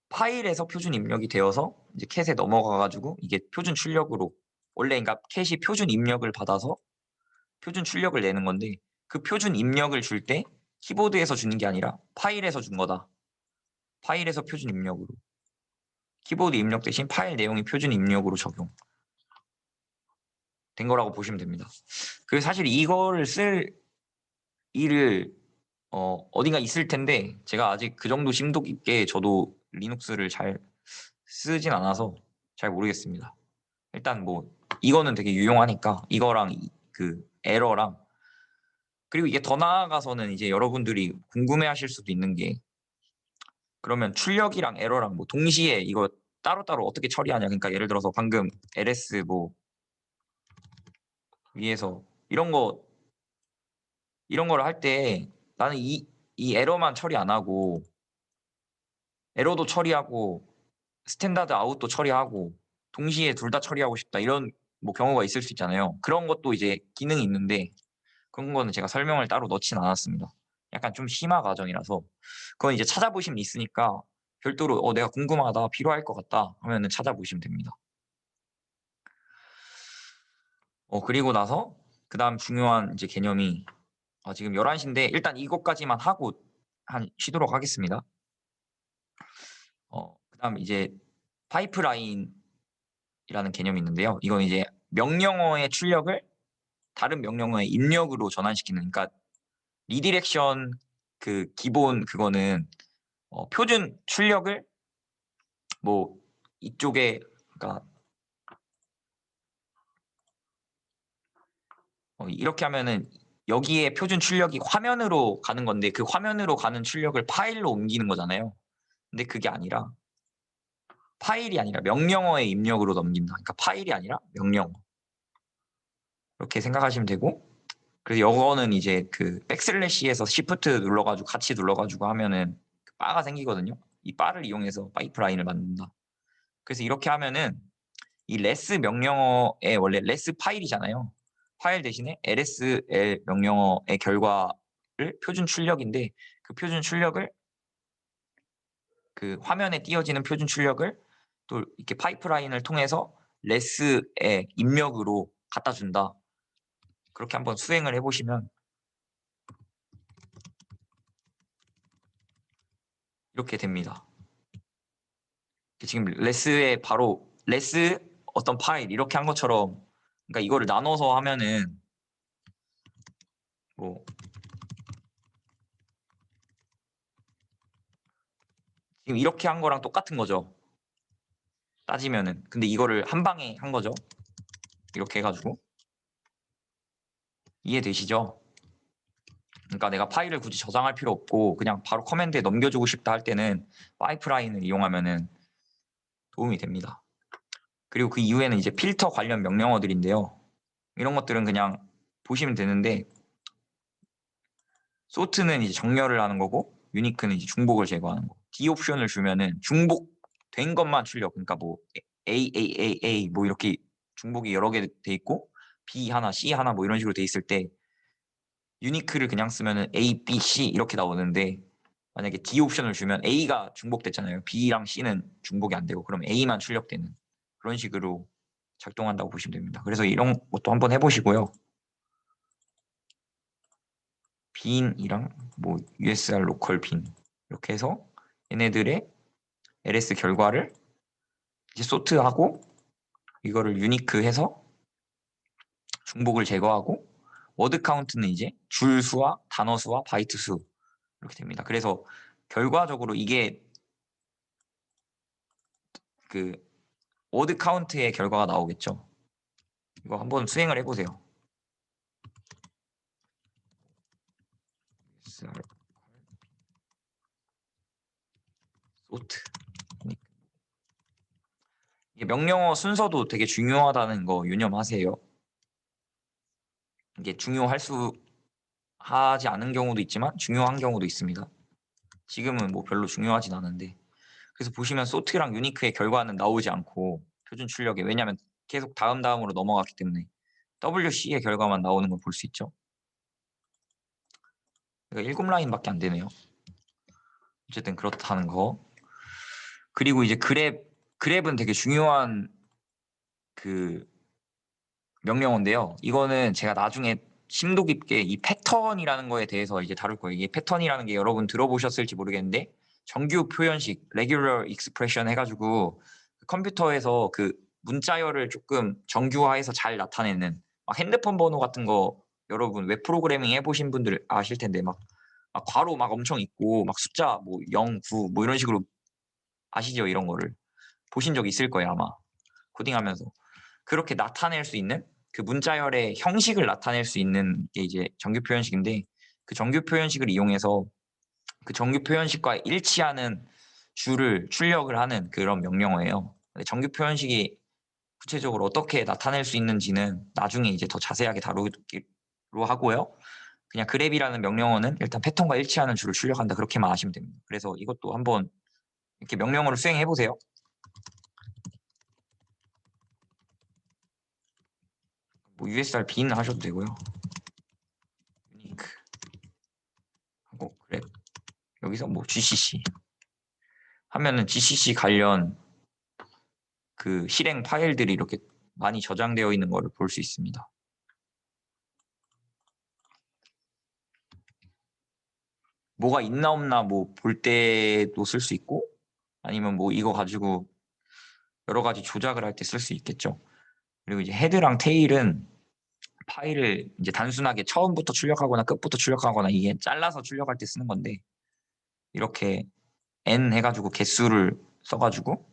파일에서 표준 입력이 되어서 이제 캣에 넘어가 가지고 이게 표준 출력으로 원래 그러니까 캣이 표준 입력을 받아서 표준 출력을 내는 건데 그 표준 입력을 줄 때 키보드에서 주는 게 아니라 파일에서 준 거다. 파일에서 표준 입력으로. 키보드 입력 대신 파일 내용이 표준 입력으로 적용된 거라고 보시면 됩니다. 그래서 사실 이거를 쓸 일을 어딘가 있을 텐데 제가 아직 그 정도 심도 깊게 저도 리눅스를 잘 쓰진 않아서 잘 모르겠습니다. 일단 뭐 이거는 되게 유용하니까 이거랑 그 에러랑 그리고 이게 더 나아가서는 이제 여러분들이 궁금해하실 수도 있는 게 그러면 출력이랑 에러랑 뭐 동시에 이거 따로따로 어떻게 처리하냐. 그러니까 예를 들어서 방금 ls 뭐 위에서 이런 거를 할 때 나는 이 에러만 처리 안 하고 에러도 처리하고 스탠다드 아웃도 처리하고 동시에 둘 다 처리하고 싶다. 이런 뭐 경우가 있을 수 있잖아요. 그런 것도 이제 기능이 있는데 그런 거는 제가 설명을 따로 넣진 않았습니다. 약간 좀 심화 과정이라서 그건 이제 찾아보시면 있으니까 별도로 내가 궁금하다, 필요할 것 같다 하면은 찾아보시면 됩니다. 그리고 나서 그다음 중요한 이제 개념이 지금 11시인데 일단 이것까지만 하고 쉬도록 하겠습니다. 그다음 이제 파이프라인이라는 개념이 있는데요. 이건 이제 명령어의 출력을 다른 명령어의 입력으로 전환시키는, 그러니까 리디렉션 그 기본 그거는 표준 출력을 뭐 이쪽에, 그러니까 이렇게 하면은 여기에 표준 출력이 화면으로 가는 건데 그 화면으로 가는 출력을 파일로 옮기는 거잖아요. 근데 그게 아니라 파일이 아니라 명령어의 입력으로 넘긴다. 그러니까 파일이 아니라 명령어. 이렇게 생각하시면 되고, 그래서 이거는 이제 그 백슬래시에서 시프트 눌러가지고 같이 눌러가지고 하면은 바가 생기거든요. 이 바를 이용해서 파이프라인을 만든다. 그래서 이렇게 하면은 이 레스 명령어의 원래 레스 파일이잖아요. 파일 대신에 lsl 명령어의 결과를 표준 출력인데 그 표준 출력을 그 화면에 띄어지는 표준 출력을 또 이렇게 파이프라인을 통해서 레스의 입력으로 갖다 준다. 그렇게 한번 수행을 해보시면 이렇게 됩니다. 지금 레스에 바로 레스 어떤 파일 이렇게 한 것처럼, 그러니까 이거를 나눠서 하면은 뭐 지금 이렇게 한 거랑 똑같은 거죠. 따지면은. 근데 이거를 한 방에 한 거죠. 이렇게 해가지고. 이해되시죠? 그러니까 내가 파일을 굳이 저장할 필요 없고 그냥 바로 커맨드에 넘겨주고 싶다 할 때는 파이프라인을 이용하면은 도움이 됩니다. 그리고 그 이후에는 이제 필터 관련 명령어들인데요. 이런 것들은 그냥 보시면 되는데, 소트는 이제 정렬을 하는 거고 유니크는 이제 중복을 제거하는 거. D 옵션을 주면은 중복된 것만 출력. 그러니까 뭐 A 뭐 이렇게 중복이 여러 개 돼 있고 B 하나, C 하나 뭐 이런 식으로 돼 있을 때 유니크를 그냥 쓰면은 A, B, C 이렇게 나오는데, 만약에 D 옵션을 주면 A가 중복됐잖아요. B랑 C는 중복이 안 되고 그럼 A만 출력되는 그런 식으로 작동한다고 보시면 됩니다. 그래서 이런 것도 한번 해보시고요. 빈이랑 뭐 USR 로컬 빈 이렇게 해서 얘네들의 LS 결과를 이제 소트하고 이거를 유니크 해서 중복을 제거하고, 워드 카운트는 이제 줄 수와 단어 수와 바이트 수 이렇게 됩니다. 그래서 결과적으로 이게 그 워드 카운트의 결과가 나오겠죠. 이거 한번 수행을 해보세요. 소트. 이게 명령어 순서도 되게 중요하다는 거 유념하세요. 이게 하지 않은 경우도 있지만 중요한 경우도 있습니다. 지금은 뭐 별로 중요하진 않은데, 그래서 보시면 소트랑 유니크의 결과는 나오지 않고 표준 출력에, 왜냐하면 계속 다음으로 넘어갔기 때문에 WC의 결과만 나오는 걸 볼 수 있죠. 그러니까 7라인밖에 안 되네요. 어쨌든 그렇다는 거. 그리고 이제 그랩은 되게 중요한 그 명령어인데요. 이거는 제가 나중에 심도 깊게 이 패턴이라는 거에 대해서 이제 다룰 거예요. 이게 패턴이라는 게 여러분 들어보셨을지 모르겠는데 정규 표현식 regular expression 해가지고 컴퓨터에서 그 문자열을 조금 정규화해서 잘 나타내는, 막 핸드폰 번호 같은 거 여러분 웹 프로그래밍 해보신 분들 아실 텐데 막 괄호 막 엄청 있고 막 숫자 뭐 0, 9 뭐 이런 식으로, 아시죠? 이런 거를 보신 적 있을 거예요 아마 코딩하면서. 그렇게 나타낼 수 있는 그 문자열의 형식을 나타낼 수 있는 게 이제 정규 표현식인데, 그 정규 표현식을 이용해서 그 정규 표현식과 일치하는 줄을 출력을 하는 그런 명령어예요. 근데 정규 표현식이 구체적으로 어떻게 나타낼 수 있는지는 나중에 이제 더 자세하게 다루기로 하고요. 그냥 그랩이라는 명령어는 일단 패턴과 일치하는 줄을 출력한다, 그렇게만 아시면 됩니다. 그래서 이것도 한번 이렇게 명령어를 수행해 보세요. 뭐 USR 빈 하셔도 되고요. 유니크 하고 그래 여기서 뭐 GCC 하면은 GCC 관련 그 실행 파일들이 이렇게 많이 저장되어 있는 거를 볼 수 있습니다. 뭐가 있나 없나 뭐 볼 때도 쓸 수 있고 아니면 뭐 이거 가지고 여러 가지 조작을 할 때 쓸 수 있겠죠. 그리고 이제 헤드랑 테일은 파일을 이제 단순하게 처음부터 출력하거나 끝부터 출력하거나 이게 잘라서 출력할 때 쓰는 건데 이렇게 n 해가지고 개수를 써가지고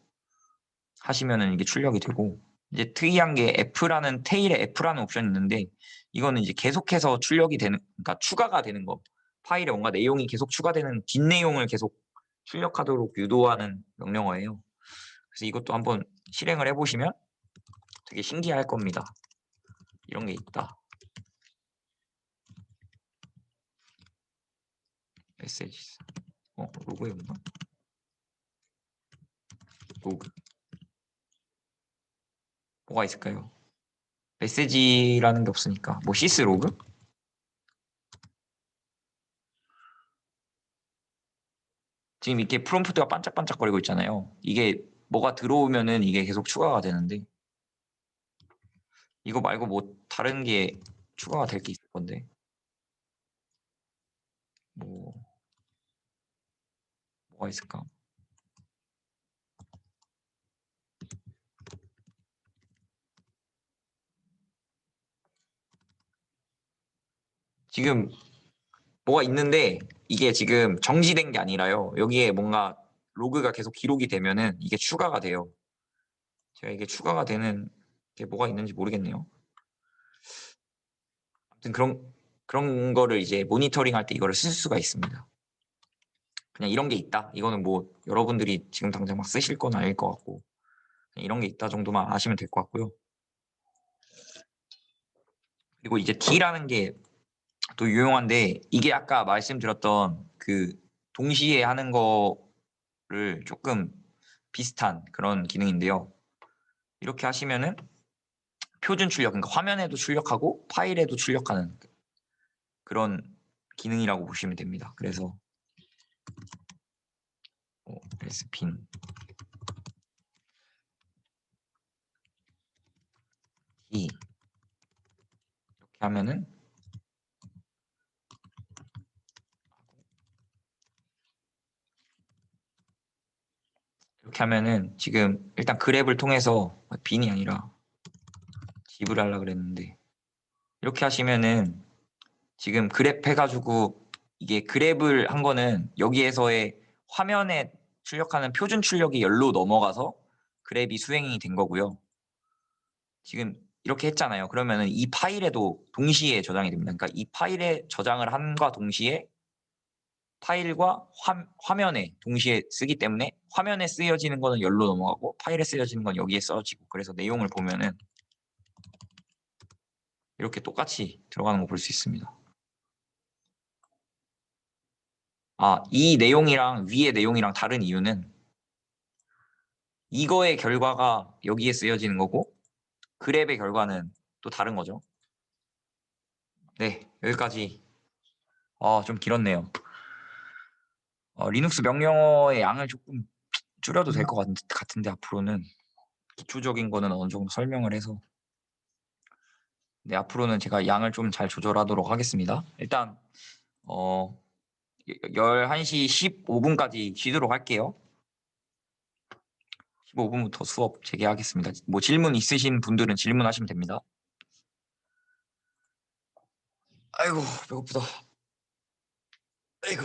하시면은 이게 출력이 되고 이제 특이한 게 F라는 테일에 F라는 옵션이 있는데 이거는 이제 계속해서 출력이 되는 그러니까 추가가 되는 거 파일에 뭔가 내용이 계속 추가되는 뒷내용을 계속 출력하도록 유도하는 명령어예요. 그래서 이것도 한번 실행을 해보시면 되게 신기할 겁니다. 이런 게 있다. 메시지 로그에 없나? 로그 뭐가 있을까요? 메시지라는 게 없으니까 뭐 시스 로그? 지금 이렇게 프롬프트가 반짝반짝거리고 있잖아요. 이게 뭐가 들어오면은 이게 계속 추가가 되는데 이거 말고 뭐 다른 게 추가가 될 게 있을 건데 뭐 뭐가 있을까? 지금 뭐가 있는데 이게 지금 정지된 게 아니라요. 여기에 뭔가 로그가 계속 기록이 되면은 이게 추가가 돼요. 제가 이게 추가가 되는 게 뭐가 있는지 모르겠네요. 아무튼 그런 거를 이제 모니터링 할 때 이거를 쓸 수가 있습니다. 그냥 이런 게 있다. 이거는 뭐 여러분들이 지금 당장 막 쓰실 건 아닐 것 같고 이런 게 있다 정도만 아시면 될 것 같고요. 그리고 이제 D라는 게 또 유용한데 이게 아까 말씀드렸던 그 동시에 하는 거를 조금 비슷한 그런 기능인데요. 이렇게 하시면은 표준 출력, 그러니까 화면에도 출력하고 파일에도 출력하는 그런 기능이라고 보시면 됩니다. 그래서 레스핀 D 이렇게 하면은 지금 일단 그랩을 통해서 빈이 아니라 집을 하려고 그랬는데 이렇게 하시면은 지금 그랩 해가지고 이게 그랩을 한 거는 여기에서의 화면에 출력하는 표준 출력이 열로 넘어가서 그랩이 수행이 된 거고요. 지금 이렇게 했잖아요. 그러면은 이 파일에도 동시에 저장이 됩니다. 그러니까 이 파일에 저장을 한과 동시에 파일과 화면에 동시에 쓰기 때문에 화면에 쓰여지는 거는 열로 넘어가고 파일에 쓰여지는 건 여기에 써지고 그래서 내용을 보면은 이렇게 똑같이 들어가는 거 볼 수 있습니다. 이 내용이랑 위의 내용이랑 다른 이유는 이거의 결과가 여기에 쓰여지는 거고 그랩의 결과는 또 다른 거죠. 네, 여기까지. 좀 길었네요. 리눅스 명령어의 양을 조금 줄여도 될 것 같은데 앞으로는 기초적인 거는 어느 정도 설명을 해서 네, 앞으로는 제가 양을 좀 잘 조절하도록 하겠습니다. 일단 11시 15분까지 쉬도록 할게요. 15분부터 수업 재개하겠습니다. 뭐 질문 있으신 분들은 질문하시면 됩니다. 아이고 배고프다. 아이고.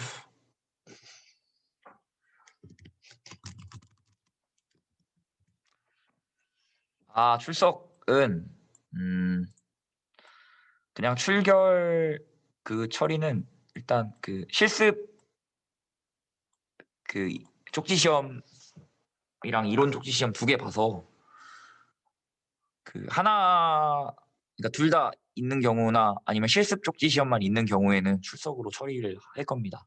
출석은 그냥 출결 그 처리는 일단 그 실습 그 쪽지 시험이랑 이론 쪽지 시험 두 개 봐서 그 하나 그러니까 둘 다 있는 경우나 아니면 실습 쪽지 시험만 있는 경우에는 출석으로 처리를 할 겁니다.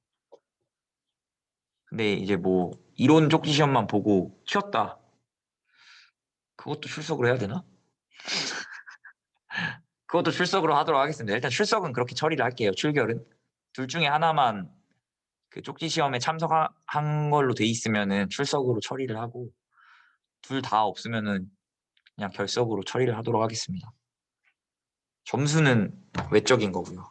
근데 이제 뭐 이론 쪽지 시험만 보고 튀었다. 그것도 출석을 해야 되나? 그것도 출석으로 하도록 하겠습니다. 일단 출석은 그렇게 처리를 할게요. 출결은 둘 중에 하나만 그 쪽지 시험에 참석한 걸로 돼 있으면은 출석으로 처리를 하고 둘 다 없으면은 그냥 결석으로 처리를 하도록 하겠습니다. 점수는 외적인 거고요.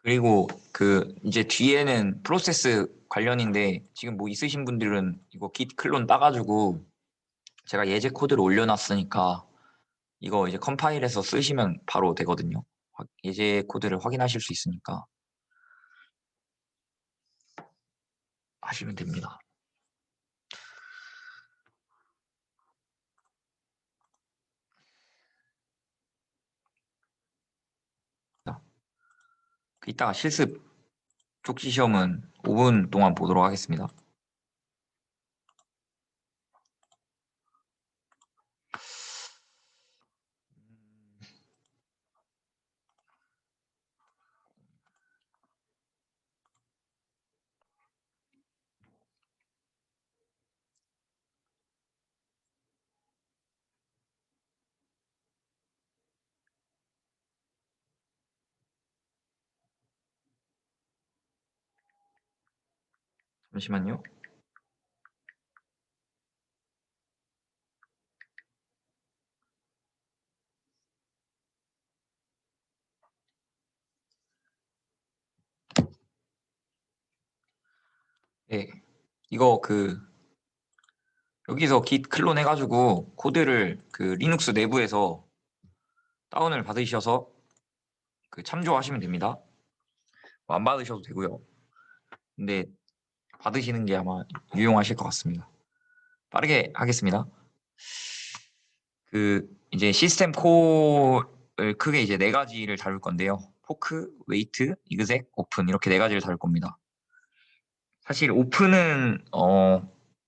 그리고 그 이제 뒤에는 프로세스 관련인데 지금 뭐 있으신 분들은 이거 git 클론 따가지고 제가 예제 코드를 올려놨으니까 이거 이제 컴파일해서 쓰시면 바로 되거든요. 예제 코드를 확인하실 수 있으니까 하시면 됩니다. 이따가 실습 쪽지 시험은 5분 동안 보도록 하겠습니다. 잠시만요. 네, 이거 그 여기서 git 클론 해가지고 코드를 그 리눅스 내부에서 다운을 받으셔서 그 참조하시면 됩니다. 안 받으셔도 되고요. 근데 받으시는 게 아마 유용하실 것 같습니다. 빠르게 하겠습니다. 그 이제 시스템 콜을 크게 이제 네 가지를 다룰 건데요. 포크, 웨이트, 이그젝, 오픈 이렇게 네 가지를 다룰 겁니다. 사실 오픈은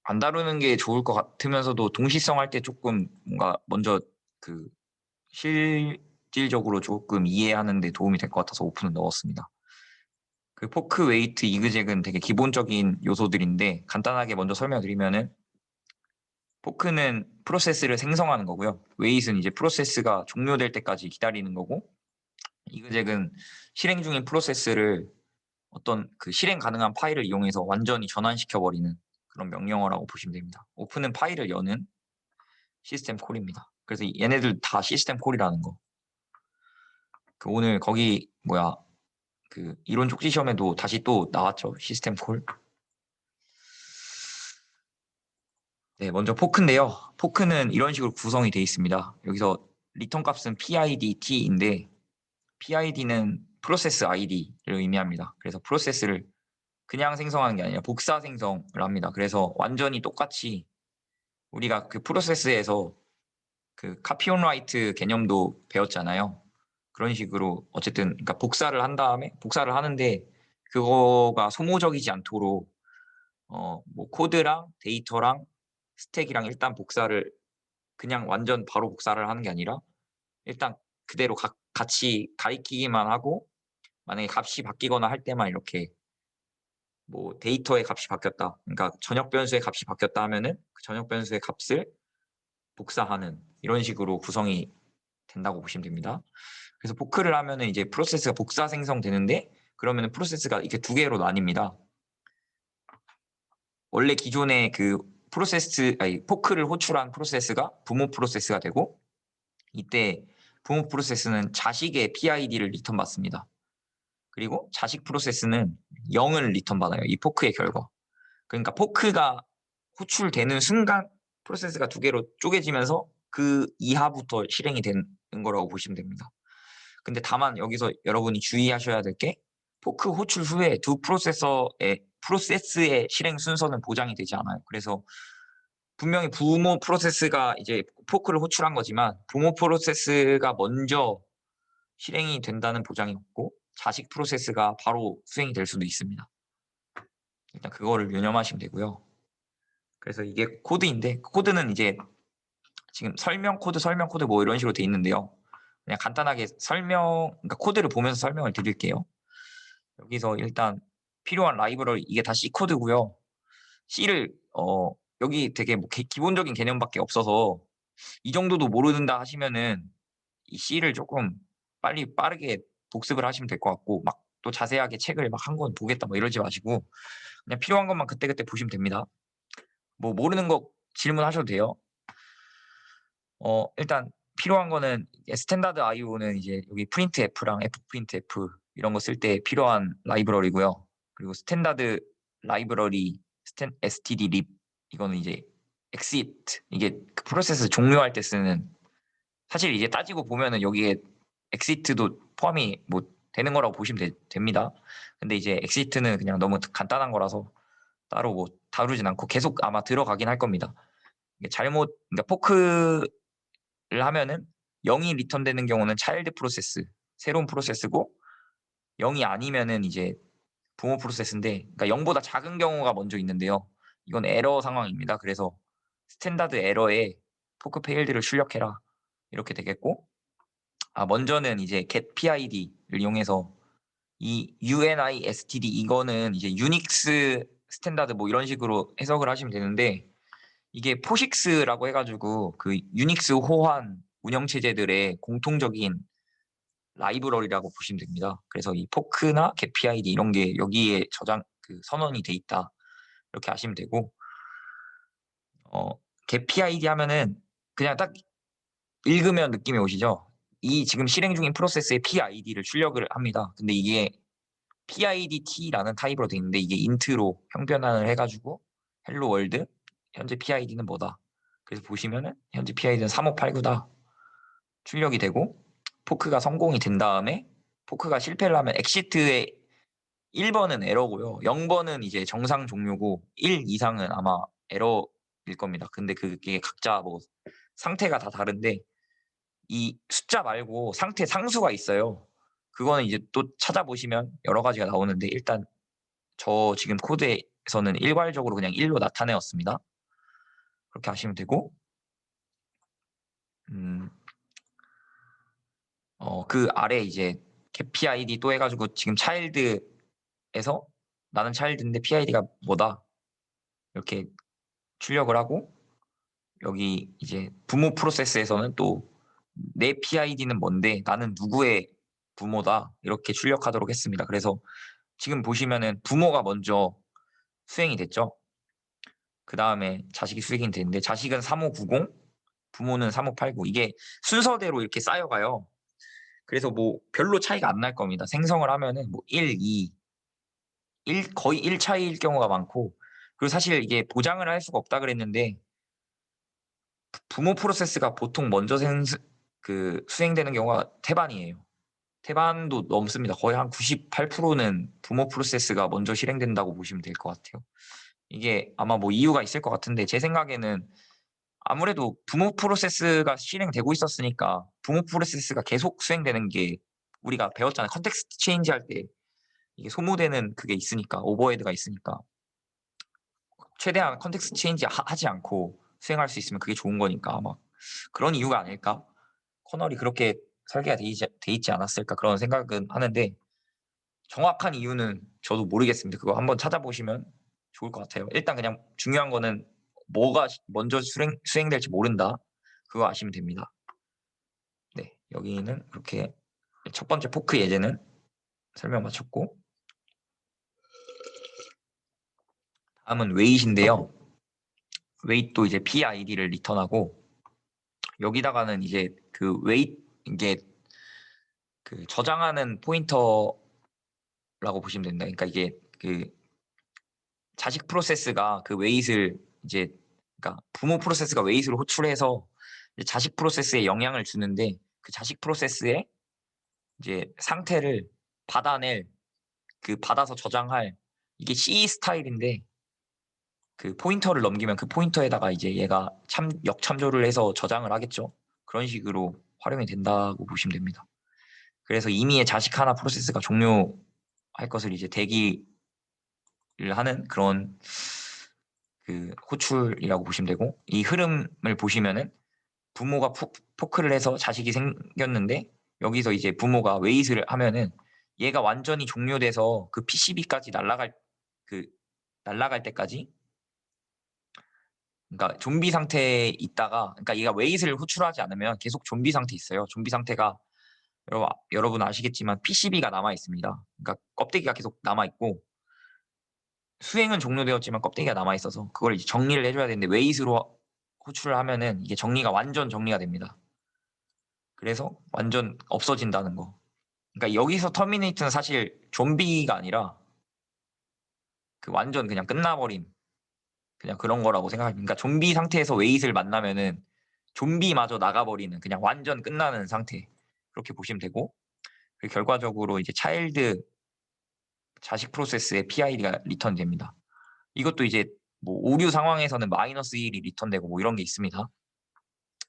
안 다루는 게 좋을 것 같으면서도 동시성 할 때 조금 뭔가 먼저 그 실질적으로 조금 이해하는 데 도움이 될 것 같아서 오픈을 넣었습니다. 그 포크, 웨이트, 이그젝은 되게 기본적인 요소들인데 간단하게 먼저 설명드리면은 포크는 프로세스를 생성하는 거고요. 웨이트는 이제 프로세스가 종료될 때까지 기다리는 거고 이그젝은 실행 중인 프로세스를 어떤 그 실행 가능한 파일을 이용해서 완전히 전환시켜 버리는 그런 명령어라고 보시면 됩니다. 오픈은 파일을 여는 시스템 콜입니다. 그래서 얘네들 다 시스템 콜이라는 거. 그 오늘 거기 뭐야 그 이론 쪽지 시험에도 다시 또 나왔죠. 시스템 콜. 네, 먼저 포크인데요. 포크는 이런 식으로 구성이 되어 있습니다. 여기서 리턴 값은 PID-T인데 PID는 프로세스 ID를 의미합니다. 그래서 프로세스를 그냥 생성하는 게 아니라 복사 생성을 합니다. 그래서 완전히 똑같이 우리가 그 프로세스에서 그 카피 온 라이트 개념도 배웠잖아요. 그런 식으로 어쨌든 그러니까 복사를 한 다음에 복사를 하는데 그거가 소모적이지 않도록 뭐 코드랑 데이터랑 스택이랑 일단 복사를 그냥 완전 바로 복사를 하는 게 아니라 일단 그대로 같이 가리키기만 하고 만약에 값이 바뀌거나 할 때만 이렇게 뭐 데이터의 값이 바뀌었다. 그러니까 전역 변수의 값이 바뀌었다 하면은 그 전역 변수의 값을 복사하는 이런 식으로 구성이 된다고 보시면 됩니다. 그래서 포크를 하면은 이제 프로세스가 복사 생성되는데 그러면은 프로세스가 이렇게 두 개로 나뉩니다. 원래 기존의 그 포크를 호출한 프로세스가 부모 프로세스가 되고 이때 부모 프로세스는 자식의 PID를 리턴 받습니다. 그리고 자식 프로세스는 0을 리턴 받아요. 이 포크의 결과. 그러니까 포크가 호출되는 순간 프로세스가 두 개로 쪼개지면서 그 이하부터 실행이 되는 거라고 보시면 됩니다. 근데 다만 여기서 여러분이 주의하셔야 될 게 포크 호출 후에 두 프로세스의 실행 순서는 보장이 되지 않아요. 그래서 분명히 부모 프로세스가 이제 포크를 호출한 거지만 부모 프로세스가 먼저 실행이 된다는 보장이 없고 자식 프로세스가 바로 수행이 될 수도 있습니다. 일단 그거를 유념하시면 되고요. 그래서 이게 코드인데 코드는 이제 지금 설명 코드 뭐 이런 식으로 돼 있는데요. 그냥 간단하게 그러니까 코드를 보면서 설명을 드릴게요. 여기서 일단 필요한 라이브러리 이게 다 C 코드고요. C를 여기 되게 뭐 기본적인 개념밖에 없어서 이 정도도 모른다 하시면은 이 C를 조금 빨리 빠르게 복습을 하시면 될 것 같고 막 또 자세하게 책을 막 한 권 보겠다 뭐 이러지 마시고 그냥 필요한 것만 그때그때 보시면 됩니다. 뭐 모르는 거 질문하셔도 돼요. 일단 필요한 거는 스탠다드 IO는 이제 여기 프린트 F랑 F 프린트 F 이런 거 쓸 때 필요한 라이브러리고요. 그리고 스탠다드 라이브러리 std lib 이거는 이제 exit 이게 그 프로세스 종료할 때 쓰는 사실 이제 따지고 보면은 여기에 exit도 포함이 뭐 되는 거라고 보시면 됩니다. 근데 이제 exit는 그냥 너무 간단한 거라서 따로 뭐 다루진 않고 계속 아마 들어가긴 할 겁니다. 이게 그러니까 포크를 하면은 0이 리턴되는 경우는 차일드 프로세스, 새로운 프로세스고 0이 아니면은 이제 부모 프로세스인데, 그러니까 0보다 작은 경우가 먼저 있는데요. 이건 에러 상황입니다. 그래서 스탠다드 에러에 포크 페일드를 출력해라 이렇게 되겠고, 먼저는 이제 get PID를 이용해서 이 UNISTD 이거는 이제 유닉스 스탠다드 뭐 이런 식으로 해석을 하시면 되는데 이게 포식스라고 해가지고 그 유닉스 호환 운영체제들의 공통적인 라이브러리라고 보시면 됩니다. 그래서 이 포크나 getPID 이런 게 여기에 그 선언이 돼 있다 이렇게 아시면 되고 getPID 하면은 그냥 딱 읽으면 느낌이 오시죠? 이 지금 실행 중인 프로세스의 PID를 출력을 합니다. 근데 이게 PIDT라는 타입으로 되어 있는데 이게 인트로 형변환을 해가지고 헬로 월드 현재 PID는 뭐다. 그래서 보시면은 현재 PID는 3589다 출력이 되고 포크가 성공이 된 다음에 포크가 실패를 하면 엑시트의 1번은 에러고요. 0번은 이제 정상 종료고 1 이상은 아마 에러일 겁니다. 근데 그게 각자 뭐 상태가 다 다른데 이 숫자 말고 상태 상수가 있어요. 그거는 이제 또 찾아보시면 여러 가지가 나오는데 일단 저 지금 코드에서는 일괄적으로 그냥 1로 나타내었습니다. 그렇게 하시면 되고 그 아래 이제 PID 또 해가지고 지금 차일드에서 나는 차일드인데 PID가 뭐다 이렇게 출력을 하고 여기 이제 부모 프로세스에서는 또 내 PID는 뭔데 나는 누구의 부모다 이렇게 출력하도록 했습니다. 그래서 지금 보시면은 부모가 먼저 수행이 됐죠. 그 다음에 자식이 수행이 됐는데 자식은 3590, 부모는 3589 이게 순서대로 이렇게 쌓여가요. 그래서 뭐 별로 차이가 안 날 겁니다. 생성을 하면은 뭐 1, 2, 1 거의 1 차이일 경우가 많고 그리고 사실 이게 보장을 할 수가 없다 그랬는데 부모 프로세스가 보통 먼저 수행되는 경우가 태반이에요. 태반도 넘습니다. 거의 한 98%는 부모 프로세스가 먼저 실행된다고 보시면 될 것 같아요. 이게 아마 뭐 이유가 있을 것 같은데 제 생각에는 아무래도 부모 프로세스가 실행되고 있었으니까 부모 프로세스가 계속 수행되는 게 우리가 배웠잖아요. 컨텍스트 체인지 할 때 이게 소모되는 그게 있으니까 오버헤드가 있으니까 최대한 컨텍스트 체인지 하지 않고 수행할 수 있으면 그게 좋은 거니까 아마 그런 이유가 아닐까? 커널이 그렇게 설계가 돼 있지 않았을까 그런 생각은 하는데 정확한 이유는 저도 모르겠습니다. 그거 한번 찾아보시면 좋을 것 같아요. 일단 그냥 중요한 거는 뭐가 먼저 수행될지 모른다. 그거 아시면 됩니다. 네, 여기는 그렇게 첫 번째 포크 예제는 설명 마쳤고 다음은 웨이트인데요. 웨이트도 이제 PID를 리턴하고 여기다가는 이제 그 웨이트 이게 그 저장하는 포인터라고 보시면 된다. 그러니까 이게 그 자식 프로세스가 그 웨이트를 이제 그러니까 부모 프로세스가 웨이트를 호출해서 자식 프로세스에 영향을 주는데 그 자식 프로세스의 이제 상태를 받아낼 그 받아서 저장할 이게 C 스타일인데 그 포인터를 넘기면 그 포인터에다가 이제 얘가 역참조를 해서 저장을 하겠죠. 그런 식으로 활용이 된다고 보시면 됩니다. 그래서 이미의 자식 하나 프로세스가 종료할 것을 이제 대기를 하는 그런 그 호출이라고 보시면 되고 이 흐름을 보시면은 부모가 포크를 해서 자식이 생겼는데 여기서 이제 부모가 웨이트를 하면은 얘가 완전히 종료돼서 그 PCB까지 날아갈 때까지 그러니까 좀비 상태에 있다가, 그러니까 얘가 웨이트를 호출하지 않으면 계속 좀비 상태에 있어요. 좀비 상태가 여러분 아시겠지만 PCB가 남아 있습니다. 그러니까 껍데기가 계속 남아 있고 수행은 종료되었지만 껍데기가 남아 있어서 그걸 이제 정리를 해줘야 되는데 웨이트로 호출을 하면은 이게 정리가 완전 정리가 됩니다. 그래서 완전 없어진다는 거. 그러니까 여기서 터미네이트는 사실 좀비가 아니라 그 완전 그냥 끝나버림, 그냥 그런 거라고 생각합니다. 그러니까 좀비 상태에서 웨이트를 만나면은 좀비마저 나가버리는 그냥 완전 끝나는 상태, 그렇게 보시면 되고, 그 결과적으로 이제 차일드 자식 프로세스의 PID가 리턴 됩니다. 이것도 이제 뭐 오류 상황에서는 마이너스 1이 리턴되고 뭐 이런 게 있습니다.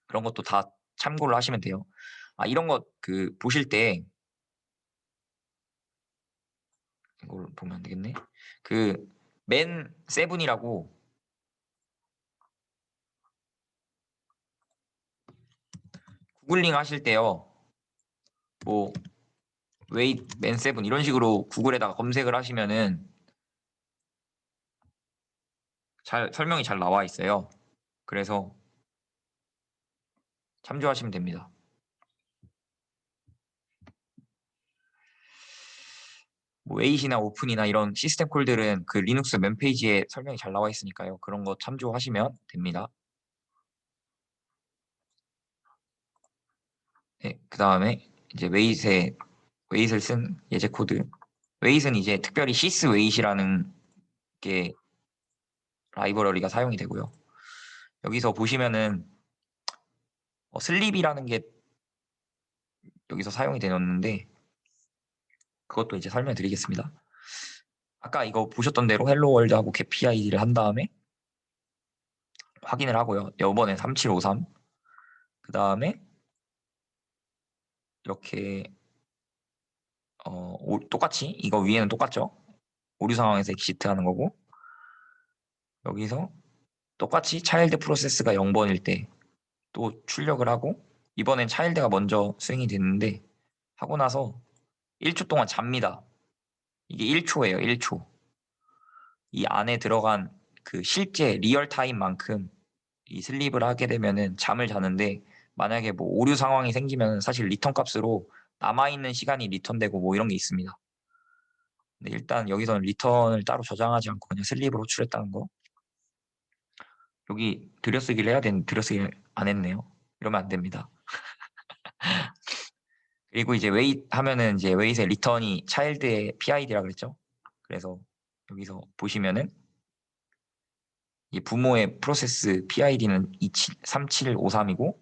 그런 것도 다 참고를 하시면 돼요. 아, 이런 거 그 보실 때 이걸 보면 안 되겠네. 그 맨 세븐이라고 구글링 하실 때요. 뭐 웨이트 맨 세븐 이런 식으로 구글에다가 검색을 하시면은 설명이 잘 나와 있어요. 그래서 참조하시면 됩니다. 뭐 웨이트나 오픈이나 이런 시스템 콜들은 그 리눅스 맨 페이지에 설명이 잘 나와 있으니까요. 그런 거 참조하시면 됩니다. 네, 그 다음에 이제 웨이트를 쓴 예제 코드. 웨이트는 이제 특별히 시스 웨이트라는 게 라이브러리가 사용이 되고요. 여기서 보시면은 슬립이라는 게 여기서 사용이 되었는데 그것도 이제 설명드리겠습니다. 아까 이거 보셨던 대로 헬로 월드하고 get PID를 한 다음에 확인을 하고요. 이번엔 3753. 그 다음에 이렇게 똑같이 이거 위에는 똑같죠. 오류 상황에서 엑시트 하는 거고 여기서 똑같이 차일드 프로세스가 0번일 때 또 출력을 하고 이번엔 차일드가 먼저 수행이 됐는데 하고 나서 1초 동안 잡니다. 이게 1초예요. 1초. 이 안에 들어간 그 실제 리얼타임만큼 이 슬립을 하게 되면은 잠을 자는데 만약에 뭐 오류 상황이 생기면 사실 리턴 값으로 남아있는 시간이 리턴되고 뭐 이런 게 있습니다. 근데 일단 여기서는 리턴을 따로 저장하지 않고 그냥 슬립으로 호출했다는 거. 여기 들여쓰기를 해야 되는데 들여쓰기를 안 했네요. 이러면 안 됩니다. 그리고 이제 웨이트 하면은 이제 웨이트의 리턴이 차일드의 PID라 그랬죠. 그래서 여기서 보시면은 이 부모의 프로세스 PID는 3753이고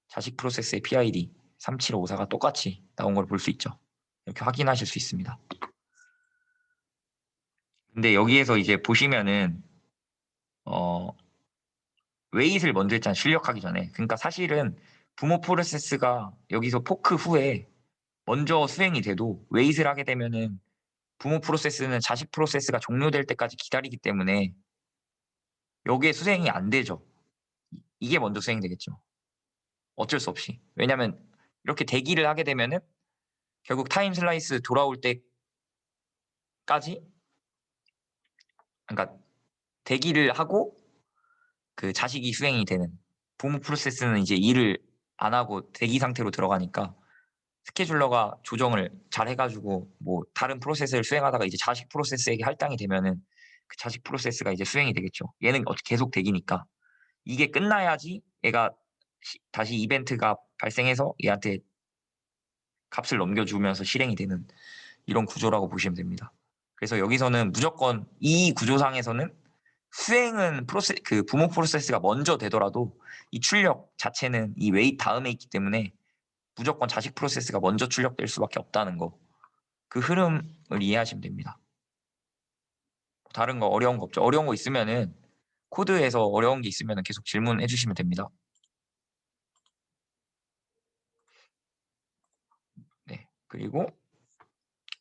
자식 프로세스의 PID 3754가 똑같이 나온 걸 볼 수 있죠. 이렇게 확인하실 수 있습니다. 근데 여기에서 이제 보시면은 웨이트를 먼저 했잖아요. 출력하기 전에. 그러니까 사실은 부모 프로세스가 여기서 포크 후에 먼저 수행이 돼도 웨이트를 하게 되면은 부모 프로세스는 자식 프로세스가 종료될 때까지 기다리기 때문에 여기에 수행이 안 되죠. 이게 먼저 수행되겠죠. 어쩔 수 없이. 왜냐면 이렇게 대기를 하게 되면은 결국 타임 슬라이스 돌아올 때까지 그러니까 대기를 하고 그 자식이 수행이 되는 부모 프로세스는 이제 일을 안 하고 대기 상태로 들어가니까 스케줄러가 조정을 잘 해가지고 뭐 다른 프로세스를 수행하다가 이제 자식 프로세스에게 할당이 되면은 그 자식 프로세스가 이제 수행이 되겠죠. 얘는 계속 대기니까 이게 끝나야지 얘가 다시 이벤트가 발생해서 얘한테 값을 넘겨주면서 실행이 되는 이런 구조라고 보시면 됩니다. 그래서 여기서는 무조건 이 구조상에서는 수행은 그 부모 프로세스가 먼저 되더라도 이 출력 자체는 이 웨이트 다음에 있기 때문에 무조건 자식 프로세스가 먼저 출력될 수밖에 없다는 거. 그 흐름을 이해하시면 됩니다. 다른 거 어려운 거 없죠. 어려운 거 있으면은 코드에서 어려운 게 있으면 계속 질문해 주시면 됩니다. 네. 그리고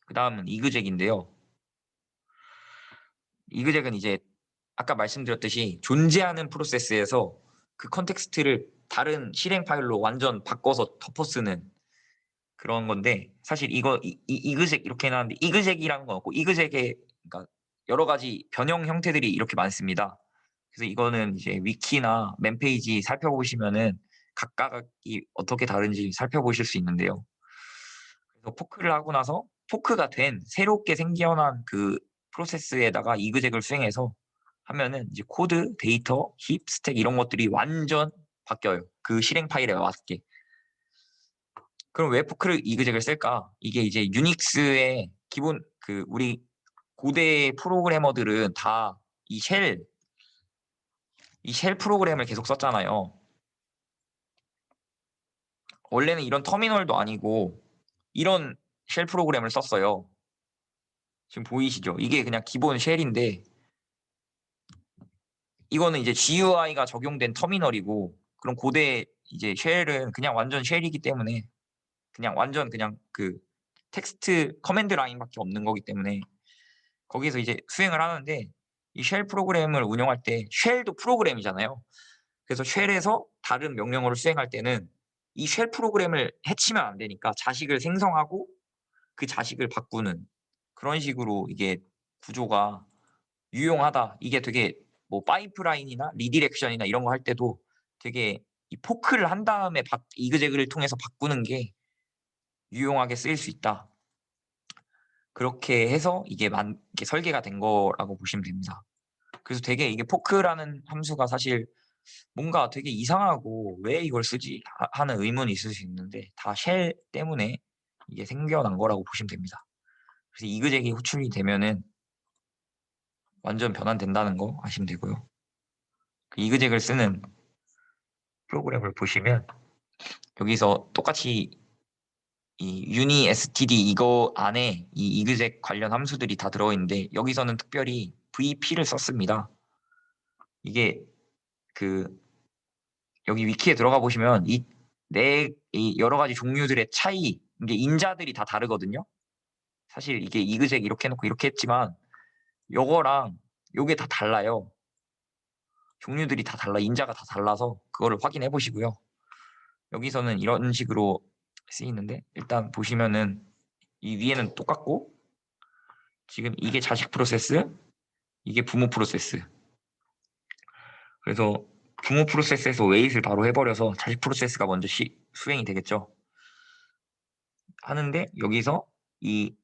그 다음은 이그젝인데요. 이그젝은 이제 아까 말씀드렸듯이 존재하는 프로세스에서 그 컨텍스트를 다른 실행 파일로 완전 바꿔서 덮어 쓰는 그런 건데 사실 이거 이그젝 이렇게 해놨는데 이그젝이라는 건 없고 이그젝에 그러니까 여러 가지 변형 형태들이 이렇게 많습니다. 그래서 이거는 이제 위키나 맨페이지 살펴보시면은 각각이 어떻게 다른지 살펴보실 수 있는데요. 그래서 포크를 하고 나서 포크가 된 새롭게 생겨난 그 프로세스에다가 이그젝을 수행해서 하면은 이제 코드, 데이터, 힙, 스택 이런 것들이 완전 바뀌어요. 그 실행 파일에 맞게. 그럼 왜 포크를 이그젝을 쓸까? 이게 이제 유닉스의 기본 그 우리 고대 프로그래머들은 다 이 쉘 프로그램을 계속 썼잖아요. 원래는 이런 터미널도 아니고 이런 쉘 프로그램을 썼어요. 지금 보이시죠? 이게 그냥 기본 쉘인데 이거는 이제 GUI가 적용된 터미널이고 그럼 고대 이제 쉘은 그냥 완전 쉘이기 때문에 그냥 완전 그냥 그 텍스트 커맨드 라인밖에 없는 거기 때문에 거기서 이제 수행을 하는데 이 쉘 프로그램을 운영할 때 쉘도 프로그램이잖아요. 그래서 쉘에서 다른 명령어를 수행할 때는 이 쉘 프로그램을 해치면 안 되니까 자식을 생성하고 그 자식을 바꾸는 그런 식으로 이게 구조가 유용하다. 이게 되게 뭐 파이프라인이나 리디렉션이나 이런 거 할 때도 되게 이 포크를 한 다음에 이그제그를 통해서 바꾸는 게 유용하게 쓰일 수 있다. 그렇게 해서 이게 설계가 된 거라고 보시면 됩니다. 그래서 되게 이게 포크라는 함수가 사실 뭔가 되게 이상하고 왜 이걸 쓰지 하는 의문이 있을 수 있는데 다 쉘 때문에 이게 생겨난 거라고 보시면 됩니다. 그래서 이그젝이 호출이 되면은 완전 변환된다는 거 아시면 되고요. 그 이그젝을 쓰는 프로그램을 보시면 여기서 똑같이 이 유니 std 이거 안에 이 이그젝 관련 함수들이 다 들어있는데 여기서는 특별히 vp를 썼습니다. 이게 그 여기 위키에 들어가 보시면 이 여러 가지 종류들의 차이 이게 인자들이 다 다르거든요. 사실 이게 이그젝 이렇게 해놓고 이렇게 했지만 요거랑 요게 다 달라요. 종류들이 다 달라 인자가 다 달라서 그거를 확인해 보시고요. 여기서는 이런 식으로 쓰이는데 일단 보시면은 이 위에는 똑같고 지금 이게 자식 프로세스 이게 부모 프로세스 그래서 부모 프로세스에서 웨이트를 바로 해버려서 자식 프로세스가 먼저 수행이 되겠죠. 하는데 여기서 이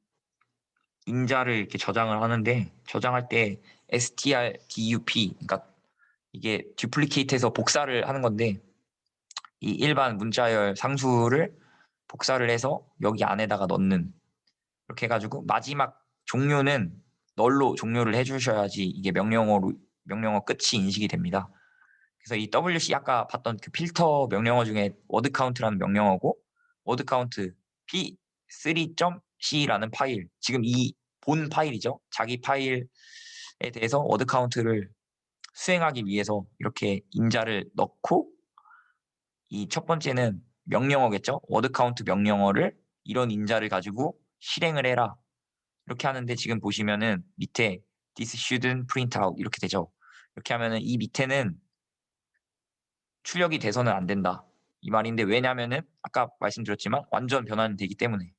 인자를 이렇게 저장을 하는데 저장할 때 strdup 그러니까 이게 듀플리케이트해서 복사를 하는 건데 이 일반 문자열 상수를 복사를 해서 여기 안에다가 넣는 이렇게 해가지고 마지막 종료는 널로 종료를 해주셔야지 이게 명령어 끝이 인식이 됩니다. 그래서 이 WC 아까 봤던 그 필터 명령어 중에 워드 카운트라는 명령어고 워드 카운트 p3.c라는 파일 지금 이 본 파일이죠. 자기 파일에 대해서 워드 카운트를 수행하기 위해서 이렇게 인자를 넣고 이 첫 번째는 명령어겠죠. 워드 카운트 명령어를 이런 인자를 가지고 실행을 해라. 이렇게 하는데 지금 보시면은 밑에 this shouldn't print out 이렇게 되죠. 이렇게 하면은 이 밑에는 출력이 돼서는 안 된다. 이 말인데 왜냐면은 아까 말씀드렸지만 완전 변환되기 때문에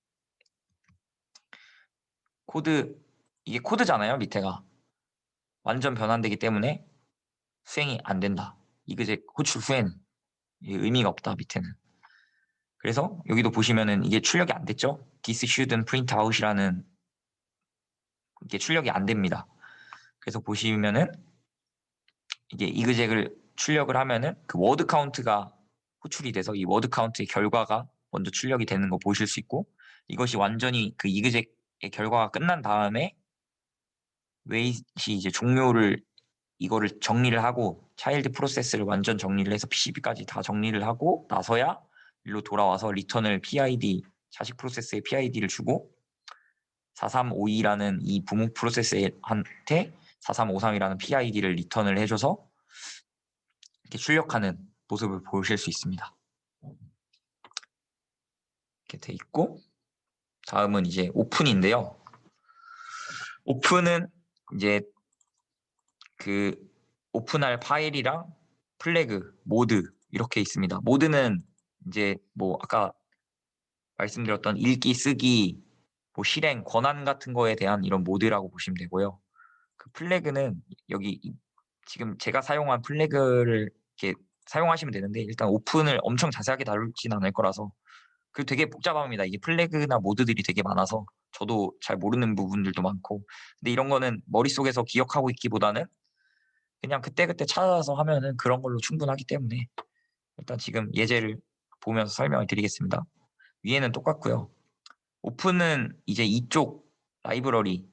이게 코드잖아요. 밑에가 완전 변환되기 때문에 수행이 안 된다. 이그젝 호출 후에는 의미가 없다. 밑에는. 그래서 여기도 보시면은 이게 출력이 안 됐죠. this shouldn't print out이라는 이게 출력이 안 됩니다. 그래서 보시면은 이게 이그젝을 출력을 하면은 그 워드 카운트가 호출이 돼서 이 워드 카운트의 결과가 먼저 출력이 되는 거 보실 수 있고 이것이 완전히 그 이그젝의 결과가 끝난 다음에 웨이시 이제 종료를 이거를 정리를 하고 차일드 프로세스를 완전 정리를 해서 PCB까지 다 정리를 하고 나서야 일로 돌아와서 리턴을 PID 자식 프로세스의 PID를 주고 4352라는 이 부모 프로세스한테 4353이라는 PID를 리턴을 해줘서 이렇게 출력하는 모습을 보실 수 있습니다. 이렇게 돼 있고 다음은 이제 오픈인데요. 오픈은 이제 그 오픈할 파일이랑 플래그, 모드 이렇게 있습니다. 모드는 이제 뭐 아까 말씀드렸던 읽기, 쓰기, 뭐 실행, 권한 같은 거에 대한 이런 모드라고 보시면 되고요. 그 플래그는 여기 지금 제가 사용한 플래그를 이렇게 사용하시면 되는데 일단 오픈을 엄청 자세하게 다루진 않을 거라서 그 되게 복잡합니다. 이게 플래그나 모드들이 되게 많아서 저도 잘 모르는 부분들도 많고 근데 이런 거는 머릿속에서 기억하고 있기보다는 그냥 그때그때 찾아서 하면은 그런 걸로 충분하기 때문에 일단 지금 예제를 보면서 설명을 드리겠습니다. 위에는 똑같고요. 오픈은 이제 이쪽 라이브러리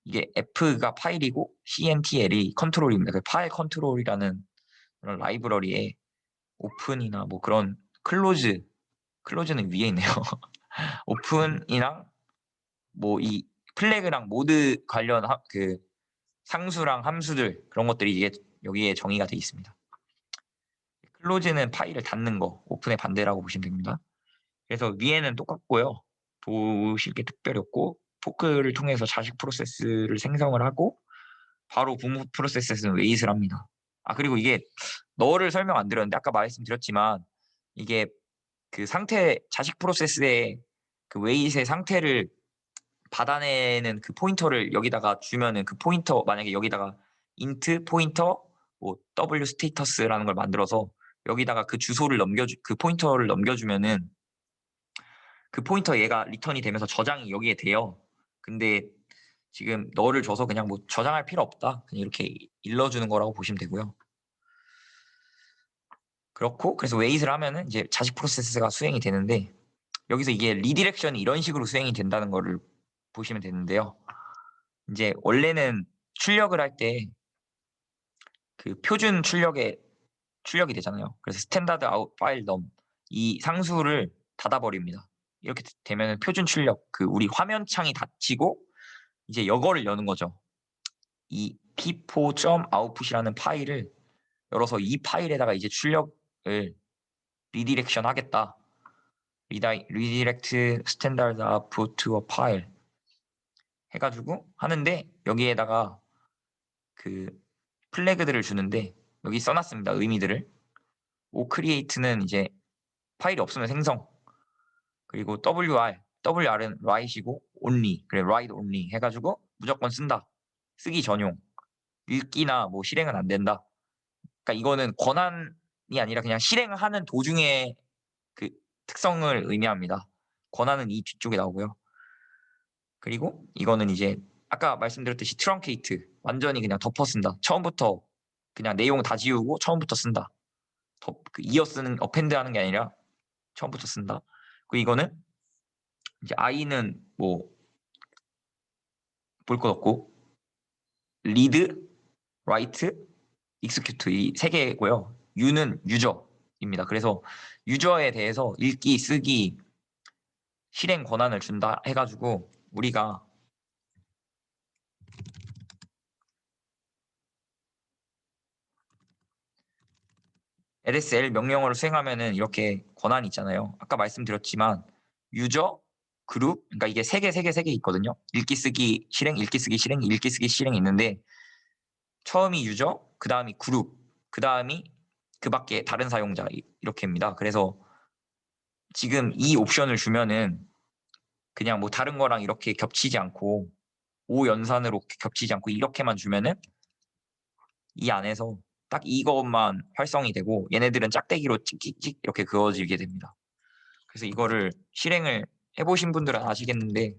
이게 F가 파일이고 CNTL이 컨트롤입니다. 그 파일 컨트롤이라는 그런 라이브러리에 오픈이나 뭐 그런 클로즈는 위에 있네요. 오픈이랑 뭐 이 플래그랑 모드 관련 그 상수랑 함수들 그런 것들이 이게 여기에 정의가 되어 있습니다. 클로즈는 파일을 닫는 거, 오픈의 반대라고 보시면 됩니다. 그래서 위에는 똑같고요. 보실 게 특별히 없고 포크를 통해서 자식 프로세스를 생성을 하고 바로 부모 프로세스는 웨이트를 합니다. 아 그리고 이게 너를 설명 안 드렸는데 아까 말씀드렸지만 이게 그 상태 자식 프로세스의 그 웨이트의 상태를 받아내는 그 포인터를 여기다가 주면은 그 포인터 만약에 여기다가 int 포인터 뭐 w 스테이터스라는 걸 만들어서 여기다가 그 주소를 그 포인터를 넘겨주면은 그 포인터 얘가 리턴이 되면서 저장이 여기에 돼요. 근데 지금 너를 줘서 그냥 뭐 저장할 필요 없다. 그냥 이렇게 일러주는 거라고 보시면 되고요. 그렇고 그래서 웨이트를 하면은 이제 자식 프로세스가 수행이 되는데 여기서 이게 리디렉션이 이런 식으로 수행이 된다는 거를 보시면 되는데요. 이제 원래는 출력을 할 때 그 표준 출력이 되잖아요. 그래서 스탠다드 아웃 파일 넘 이 상수를 닫아버립니다. 이렇게 되면 표준 출력 그 우리 화면 창이 닫히고 이제 이거를 여는 거죠. 이 p4.output이라는 파일을 열어서 이 파일에다가 이제 출력을 리디렉션 하겠다. 리디렉트 스탠다드 아웃풋 투 파일 해가지고 하는데 여기에다가 그 플래그들을 주는데 여기 써놨습니다. 의미들을. oCreate는 이제 파일이 없으면 생성. 그리고 WR은 write이고 only, 그래 write only 해가지고 무조건 쓴다. 쓰기 전용. 읽기나 뭐 실행은 안 된다. 그러니까 이거는 권한이 아니라 그냥 실행하는 도중에 그 특성을 의미합니다. 권한은 이 뒤쪽에 나오고요. 그리고 이거는 이제 아까 말씀드렸듯이 트렁케이트 완전히 그냥 덮어 쓴다. 처음부터 그냥 내용 다 지우고 처음부터 쓴다. 이어 쓰는 어펜드 하는 게 아니라 처음부터 쓴다. 그리고 이거는 이제 i는 뭐 볼 것 없고 리드, 라이트, 익스큐트 이 세 개고요. u는 유저입니다. 그래서 유저에 대해서 읽기, 쓰기, 실행 권한을 준다 해가지고 우리가 LSL 명령어를 수행하면은 이렇게 권한이 있잖아요. 아까 말씀드렸지만 유저, 그룹, 그러니까 이게 세 개 있거든요. 읽기, 쓰기, 실행, 읽기, 쓰기, 실행, 읽기, 쓰기, 실행이 있는데 처음이 유저, 그 다음이 그룹, 그 다음이 그 밖에 다른 사용자 이렇게입니다. 그래서 지금 이 옵션을 주면은 그냥 뭐 다른 거랑 이렇게 겹치지 않고 5연산으로 겹치지 않고 이렇게만 주면은 이 안에서 딱 이것만 활성이 되고 얘네들은 짝대기로 찍찍찍 이렇게 그어지게 됩니다. 그래서 이거를 실행을 해보신 분들은 아시겠는데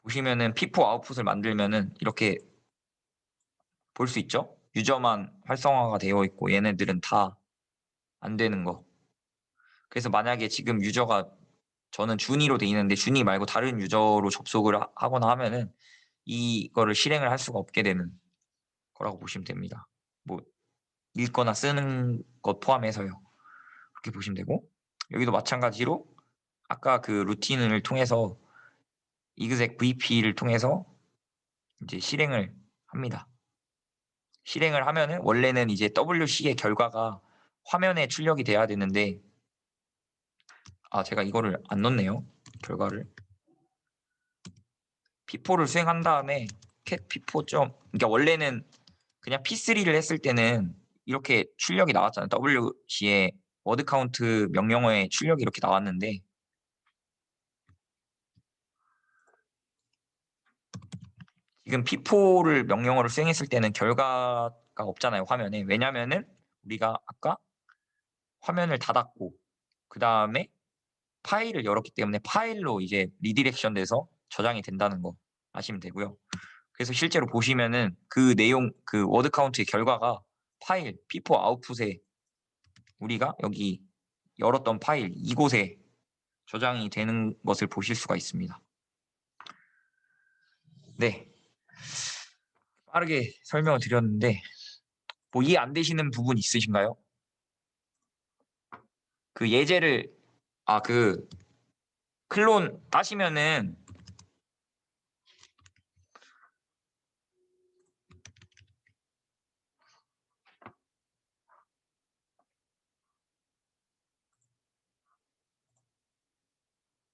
보시면은 P4 아웃풋을 만들면은 이렇게 볼 수 있죠? 유저만 활성화가 되어 있고 얘네들은 다 안 되는 거. 그래서 만약에 지금 유저가 저는 준이로 돼 있는데 준이 말고 다른 유저로 접속을 하거나 하면은 이거를 실행을 할 수가 없게 되는 거라고 보시면 됩니다. 뭐 읽거나 쓰는 것 포함해서요. 그렇게 보시면 되고 여기도 마찬가지로 아까 그 루틴을 통해서 exec vp를 통해서 이제 실행을 합니다. 실행을 하면은 원래는 이제 wc의 결과가 화면에 출력이 돼야 되는데 제가 이거를 안 넣었네요. 결과를 p4를 수행한 다음에 cat p4. 그러니까 원래는 그냥 p3를 했을 때는 이렇게 출력이 나왔잖아요. wc의 워드 카운트 명령어에 출력이 이렇게 나왔는데 지금 P4를 명령어를 수행했을 때는 결과가 없잖아요, 화면에. 왜냐면은 우리가 아까 화면을 닫았고 그 다음에 파일을 열었기 때문에 파일로 이제 리디렉션 돼서 저장이 된다는 거 아시면 되고요. 그래서 실제로 보시면은 그 내용, 그 워드 카운트의 결과가 파일 P4 아웃풋에 우리가 여기 열었던 파일 이곳에 저장이 되는 것을 보실 수가 있습니다. 네, 빠르게 설명을 드렸는데 뭐 이해 안 되시는 부분 있으신가요? 그 예제를 그 클론 따시면은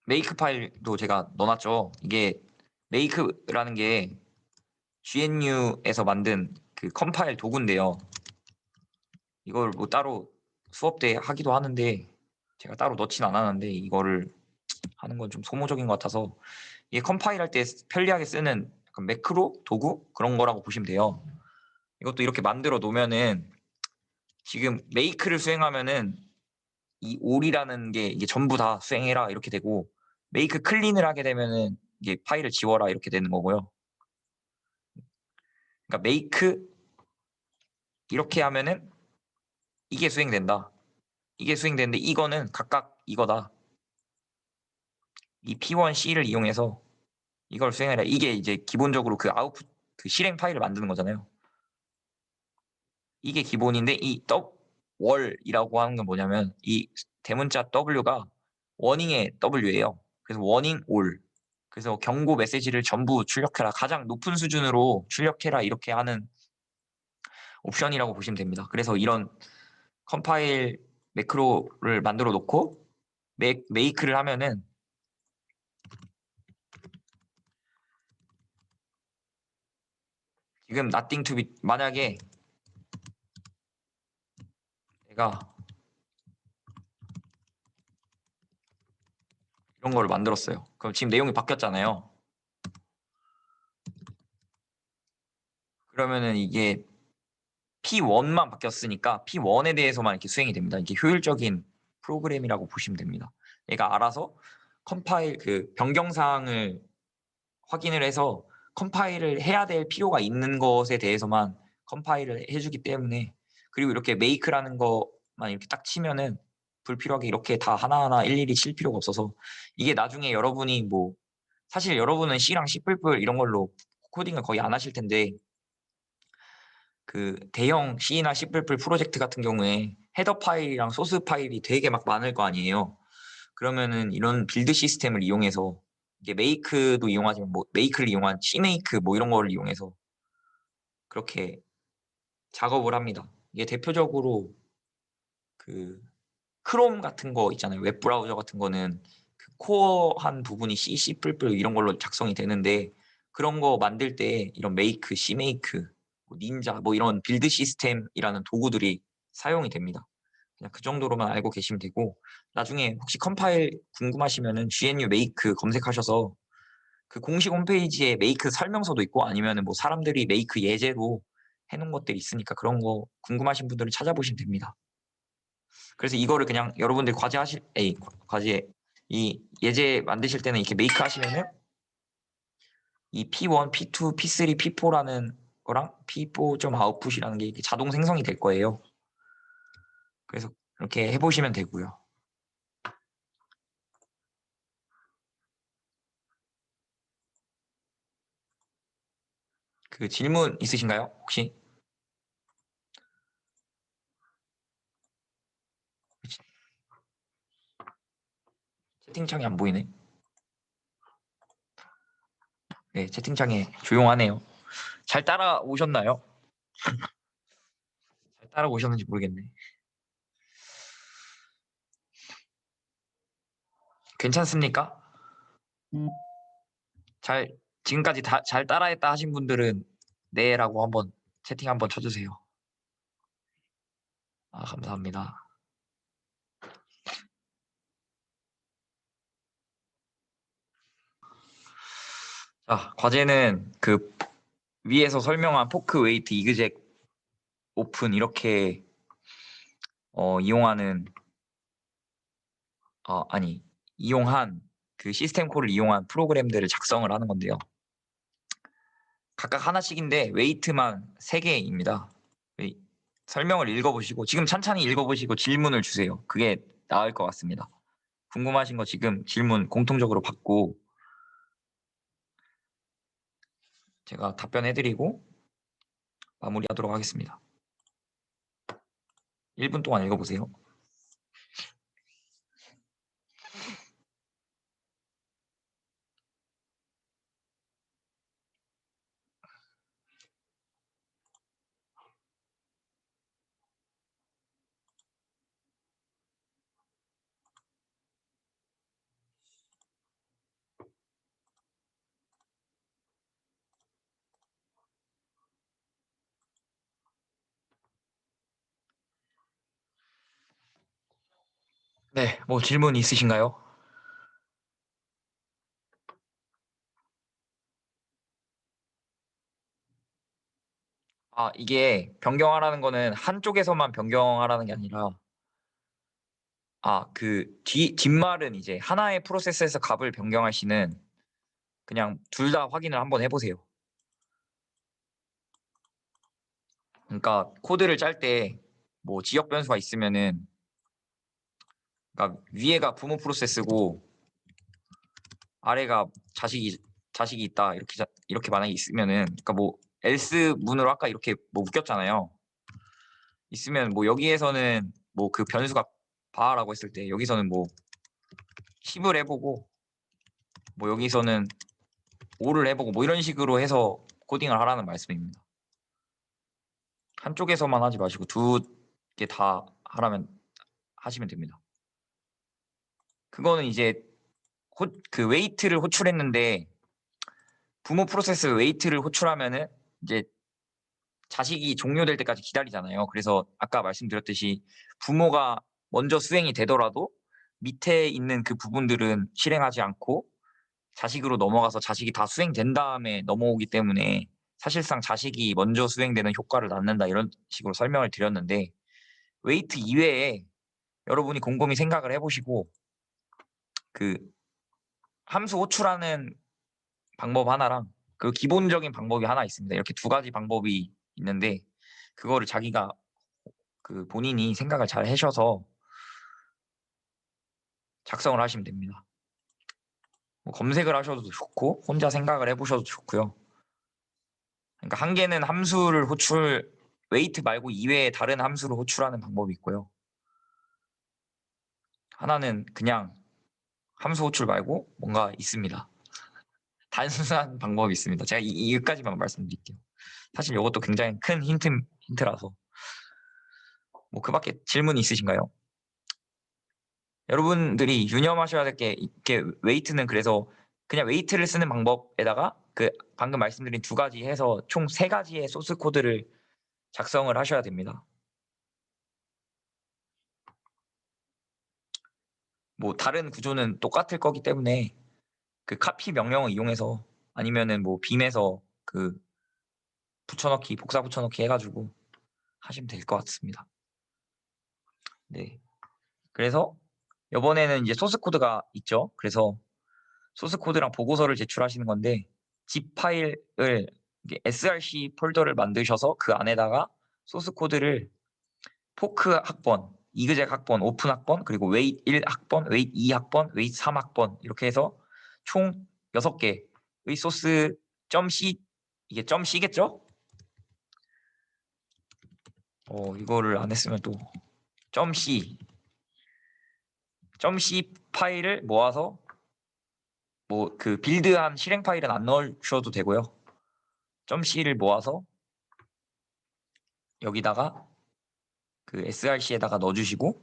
메이크 파일도 제가 넣어놨죠. 이게 메이크라는 게 GNU에서 만든 그 컴파일 도구인데요. 이걸 뭐 따로 수업 때 하기도 하는데 제가 따로 넣진 않았는데 이거를 하는 건 좀 소모적인 것 같아서 이게 컴파일할 때 편리하게 쓰는 약간 매크로 도구 그런 거라고 보시면 돼요. 이것도 이렇게 만들어 놓으면은 지금 메이크를 수행하면은 이 올이라는 게 이게 전부 다 수행해라 이렇게 되고 메이크 클린을 하게 되면은 이게 파일을 지워라 이렇게 되는 거고요. 그러니까 메이크 이렇게 하면은 이게 수행된다. 이게 수행되는데 이거는 각각 이거다. 이 P1C를 이용해서 이걸 수행해라. 이게 이제 기본적으로 그 아웃풋 그 실행 파일을 만드는 거잖아요. 이게 기본인데 이 월이라고 하는 건 뭐냐면 이 대문자 W가 워닝의 W예요. 그래서 워닝 올. 그래서 경고 메시지를 전부 출력해라. 가장 높은 수준으로 출력해라. 이렇게 하는 옵션이라고 보시면 됩니다. 그래서 이런 컴파일 매크로를 만들어 놓고 메이크를 하면은 지금 nothing to be 만약에 내가 이런 거를 만들었어요. 그럼 지금 내용이 바뀌었잖아요. 그러면은 이게 P1만 바뀌었으니까 P1에 대해서만 이렇게 수행이 됩니다. 이게 효율적인 프로그램이라고 보시면 됩니다. 얘가 알아서 컴파일 그 변경사항을 확인을 해서 컴파일을 해야 될 필요가 있는 것에 대해서만 컴파일을 해주기 때문에 그리고 이렇게 make라는 것만 이렇게 딱 치면은 불필요하게 이렇게 다 하나하나 일일이 칠 필요가 없어서 이게 나중에 여러분이 뭐 사실 여러분은 C랑 C++ 이런 걸로 코딩을 거의 안 하실 텐데 그 대형 C나 C++ 프로젝트 같은 경우에 헤더 파일이랑 소스 파일이 되게 막 많을 거 아니에요. 그러면은 이런 빌드 시스템을 이용해서 이게 메이크도 이용하지만 뭐 메이크를 이용한 C메이크 뭐 이런 거를 이용해서 그렇게 작업을 합니다. 이게 대표적으로 그 크롬 같은 거 있잖아요. 웹 브라우저 같은 거는 그 코어한 부분이 C, C++ 이런 걸로 작성이 되는데 그런 거 만들 때 이런 메이크, C메이크, 뭐 닌자 뭐 이런 빌드 시스템이라는 도구들이 사용이 됩니다. 그냥 그 정도로만 알고 계시면 되고 나중에 혹시 컴파일 궁금하시면은 GNU 메이크 검색하셔서 그 공식 홈페이지에 메이크 설명서도 있고 아니면은 뭐 사람들이 메이크 예제로 해놓은 것들이 있으니까 그런 거 궁금하신 분들은 찾아보시면 됩니다. 그래서 이거를 그냥 여러분들 과제 이 예제 만드실 때는 이렇게 메이크 하시면은 이 P1, P2, P3, P4라는 거랑 P4점 아웃풋이라는 게 이렇게 자동 생성이 될 거예요. 그래서 이렇게 해보시면 되고요. 그 질문 있으신가요? 혹시? 채팅창이 안 보이네. 네, 채팅창에 조용하네요. 잘 따라오셨나요? 잘 따라오셨는지 모르겠네. 괜찮습니까? 잘 지금까지 잘 따라했다 하신 분들은 네라고 한번 채팅 한번 쳐주세요. 감사합니다. 자, 과제는 그 위에서 설명한 포크, 웨이트, 이그젝, 오픈 이렇게 이용하는 이용한 그 시스템 콜을 이용한 프로그램들을 작성을 하는 건데요. 각각 하나씩인데 웨이트만 3개입니다. 설명을 읽어보시고 지금 찬찬히 읽어보시고 질문을 주세요. 그게 나을 것 같습니다. 궁금하신 거 지금 질문 공통적으로 받고 제가 답변해드리고 마무리하도록 하겠습니다. 1분 동안 읽어보세요. 네, 뭐 질문 있으신가요? 이게 변경하라는 거는 한쪽에서만 변경하라는 게 아니라 그 뒷말은 이제 하나의 프로세스에서 값을 변경할 시는 그냥 둘 다 확인을 한번 해보세요. 그러니까 코드를 짤 때 뭐 지역 변수가 있으면은 그러니까 위에가 부모 프로세스고 아래가 자식이 있다 이렇게 만약에 있으면은 그러니까 뭐 else 문으로 아까 이렇게 뭐 묶였잖아요. 있으면 뭐 여기에서는 뭐 그 변수가 바라고 했을 때 여기서는 뭐 10을 해보고 뭐 여기서는 5를 해보고 뭐 이런 식으로 해서 코딩을 하라는 말씀입니다. 한쪽에서만 하지 마시고 두 개 다 하라면 하시면 됩니다. 그거는 이제 그 웨이트를 호출했는데 부모 프로세스 웨이트를 호출하면은 이제 자식이 종료될 때까지 기다리잖아요. 그래서 아까 말씀드렸듯이 부모가 먼저 수행이 되더라도 밑에 있는 그 부분들은 실행하지 않고 자식으로 넘어가서 자식이 다 수행된 다음에 넘어오기 때문에 사실상 자식이 먼저 수행되는 효과를 낳는다 이런 식으로 설명을 드렸는데 웨이트 이외에 여러분이 곰곰이 생각을 해보시고 그 함수 호출하는 방법 하나랑 그 기본적인 방법이 하나 있습니다. 이렇게 두 가지 방법이 있는데 그거를 자기가 그 본인이 생각을 잘 하셔서 작성을 하시면 됩니다. 뭐 검색을 하셔도 좋고 혼자 생각을 해보셔도 좋고요. 그러니까 한 개는 함수를 웨이트 말고 이외에 다른 함수를 호출하는 방법이 있고요. 하나는 그냥 함수 호출 말고 뭔가 있습니다. 단순한 방법이 있습니다. 제가 이까지만 말씀드릴게요. 사실 이것도 굉장히 큰 힌트라서. 뭐 그밖에 질문 있으신가요? 여러분들이 유념하셔야 될 게 이게 웨이트는 그래서 그냥 웨이트를 쓰는 방법에다가 그 방금 말씀드린 두 가지 해서 총 3가지의 소스 코드를 작성을 하셔야 됩니다. 뭐 다른 구조는 똑같을 거기 때문에 그 카피 명령을 이용해서 아니면은 뭐 빔에서 그 붙여넣기 복사 붙여넣기 해가지고 하시면 될 것 같습니다. 네. 그래서 이번에는 이제 소스 코드가 있죠. 그래서 소스 코드랑 보고서를 제출하시는 건데 zip 파일을 src 폴더를 만드셔서 그 안에다가 소스 코드를 포크 학번, 이그젝 학번, 오픈 학번, 그리고 웨이트 1 학번, 웨이트 2 학번, 웨이트 3 학번 이렇게 해서 총 6개의 소스 .c 이게 .c겠죠? 이거를 안 했으면 또 .c .c 파일을 모아서 뭐 그 빌드한 실행 파일은 안 넣으셔도 되고요. .c를 모아서 여기다가 그 src에다가 넣어주시고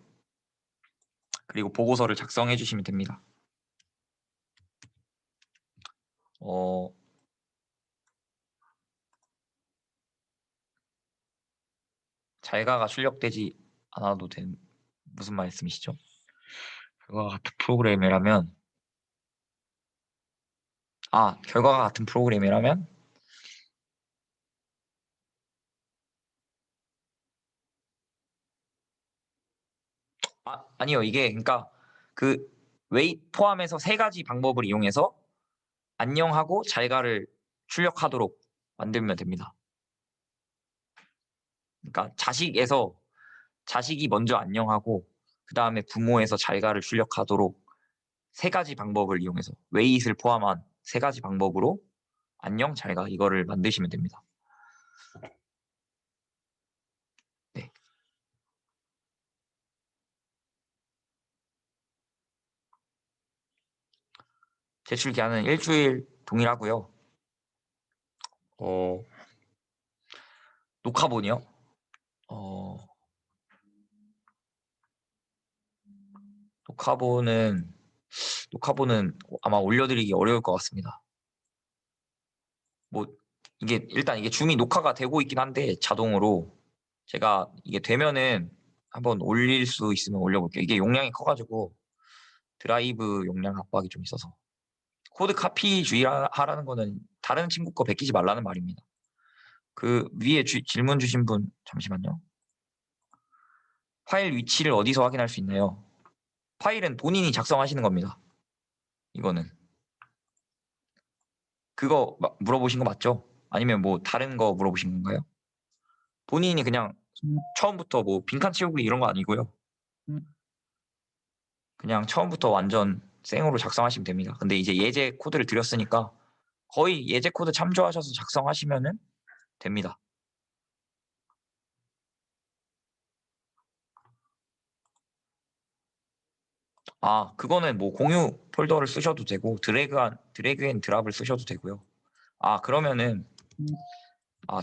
그리고 보고서를 작성해 주시면 됩니다. 잘가가 출력되지 않아도 된 무슨 말씀이시죠? 결과가 같은 프로그램이라면 결과가 같은 프로그램이라면 아니요. 이게 그러니까 그 웨이 포함해서 세 가지 방법을 이용해서 안녕하고 잘가를 출력하도록 만들면 됩니다. 그러니까 자식이 먼저 안녕하고 그 다음에 부모에서 잘가를 출력하도록 세 가지 방법을 이용해서 웨이트를 포함한 세 가지 방법으로 안녕 잘가 이거를 만드시면 됩니다. 네. 제출 기한은 일주일 동일하고요. 녹화본이요? 녹화본은 아마 올려드리기 어려울 것 같습니다. 뭐 이게 일단 이게 줌이 녹화가 되고 있긴 한데 자동으로 제가 이게 되면은 한번 올릴 수 있으면 올려볼게요. 이게 용량이 커가지고 드라이브 용량 압박이 좀 있어서 코드 카피 주의하라는 거는 다른 친구 거 베끼지 말라는 말입니다. 그 위에 질문 주신 분 잠시만요. 파일 위치를 어디서 확인할 수 있나요? 파일은 본인이 작성하시는 겁니다. 이거는 그거 물어보신 거 맞죠? 아니면 뭐 다른 거 물어보신 건가요? 본인이 그냥 처음부터 뭐 빈칸 채우기 이런 거 아니고요. 그냥 처음부터 완전 생으로 작성하시면 됩니다. 근데 이제 예제 코드를 드렸으니까 거의 예제 코드 참조하셔서 작성하시면은 됩니다. 그거는 뭐 공유 폴더를 쓰셔도 되고 드래그 앤 드랍을 쓰셔도 되고요. 그러면은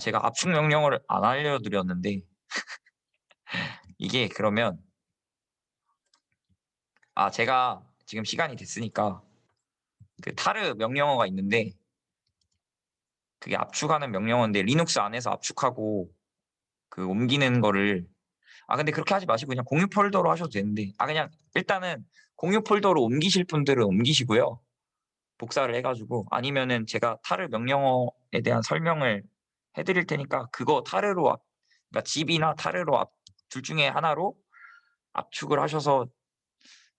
제가 압축 명령을 안 알려드렸는데 이게 그러면 제가 지금 시간이 됐으니까 그 타르 명령어가 있는데 그게 압축하는 명령어인데 리눅스 안에서 압축하고 그 옮기는 거를 근데 그렇게 하지 마시고 그냥 공유 폴더로 하셔도 되는데 그냥 일단은 공유 폴더로 옮기실 분들은 옮기시고요. 복사를 해가지고 아니면은 제가 타르 명령어에 대한 설명을 해드릴 테니까 그거 타르로 그러니까 집이나 타르로 둘 중에 하나로 압축을 하셔서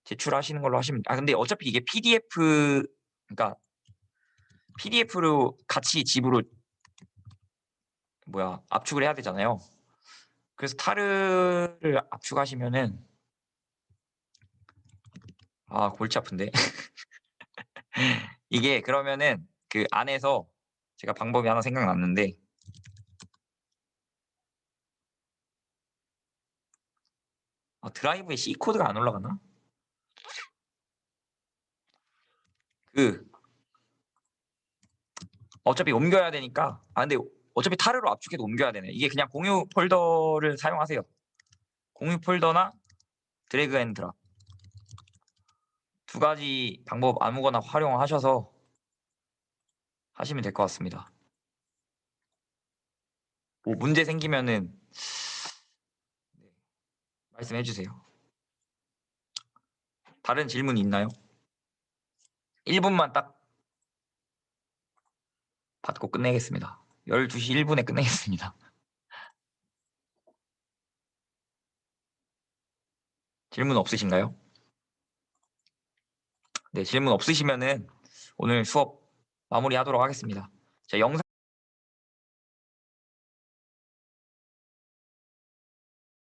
제출하시는 걸로 하시면 근데 어차피 이게 PDF 그러니까 PDF로 같이 집으로 압축을 해야 되잖아요. 그래서 타르를 압축하시면은 골치 아픈데 이게 그러면은 그 안에서 제가 방법이 하나 생각났는데 드라이브에 C 코드가 안 올라가나? 그 어차피 옮겨야 되니까 근데 어차피 타르로 압축해도 옮겨야 되네. 이게 그냥 공유 폴더를 사용하세요. 공유 폴더나 드래그 앤 드랍 두 가지 방법 아무거나 활용하셔서 하시면 될 것 같습니다. 뭐 문제 생기면은 말씀해 주세요. 다른 질문 있나요? 1분만 딱 받고 끝내겠습니다. 12시 1분에 끝내겠습니다. 질문 없으신가요? 네, 질문 없으시면은 오늘 수업 마무리하도록 하겠습니다. 자, 영상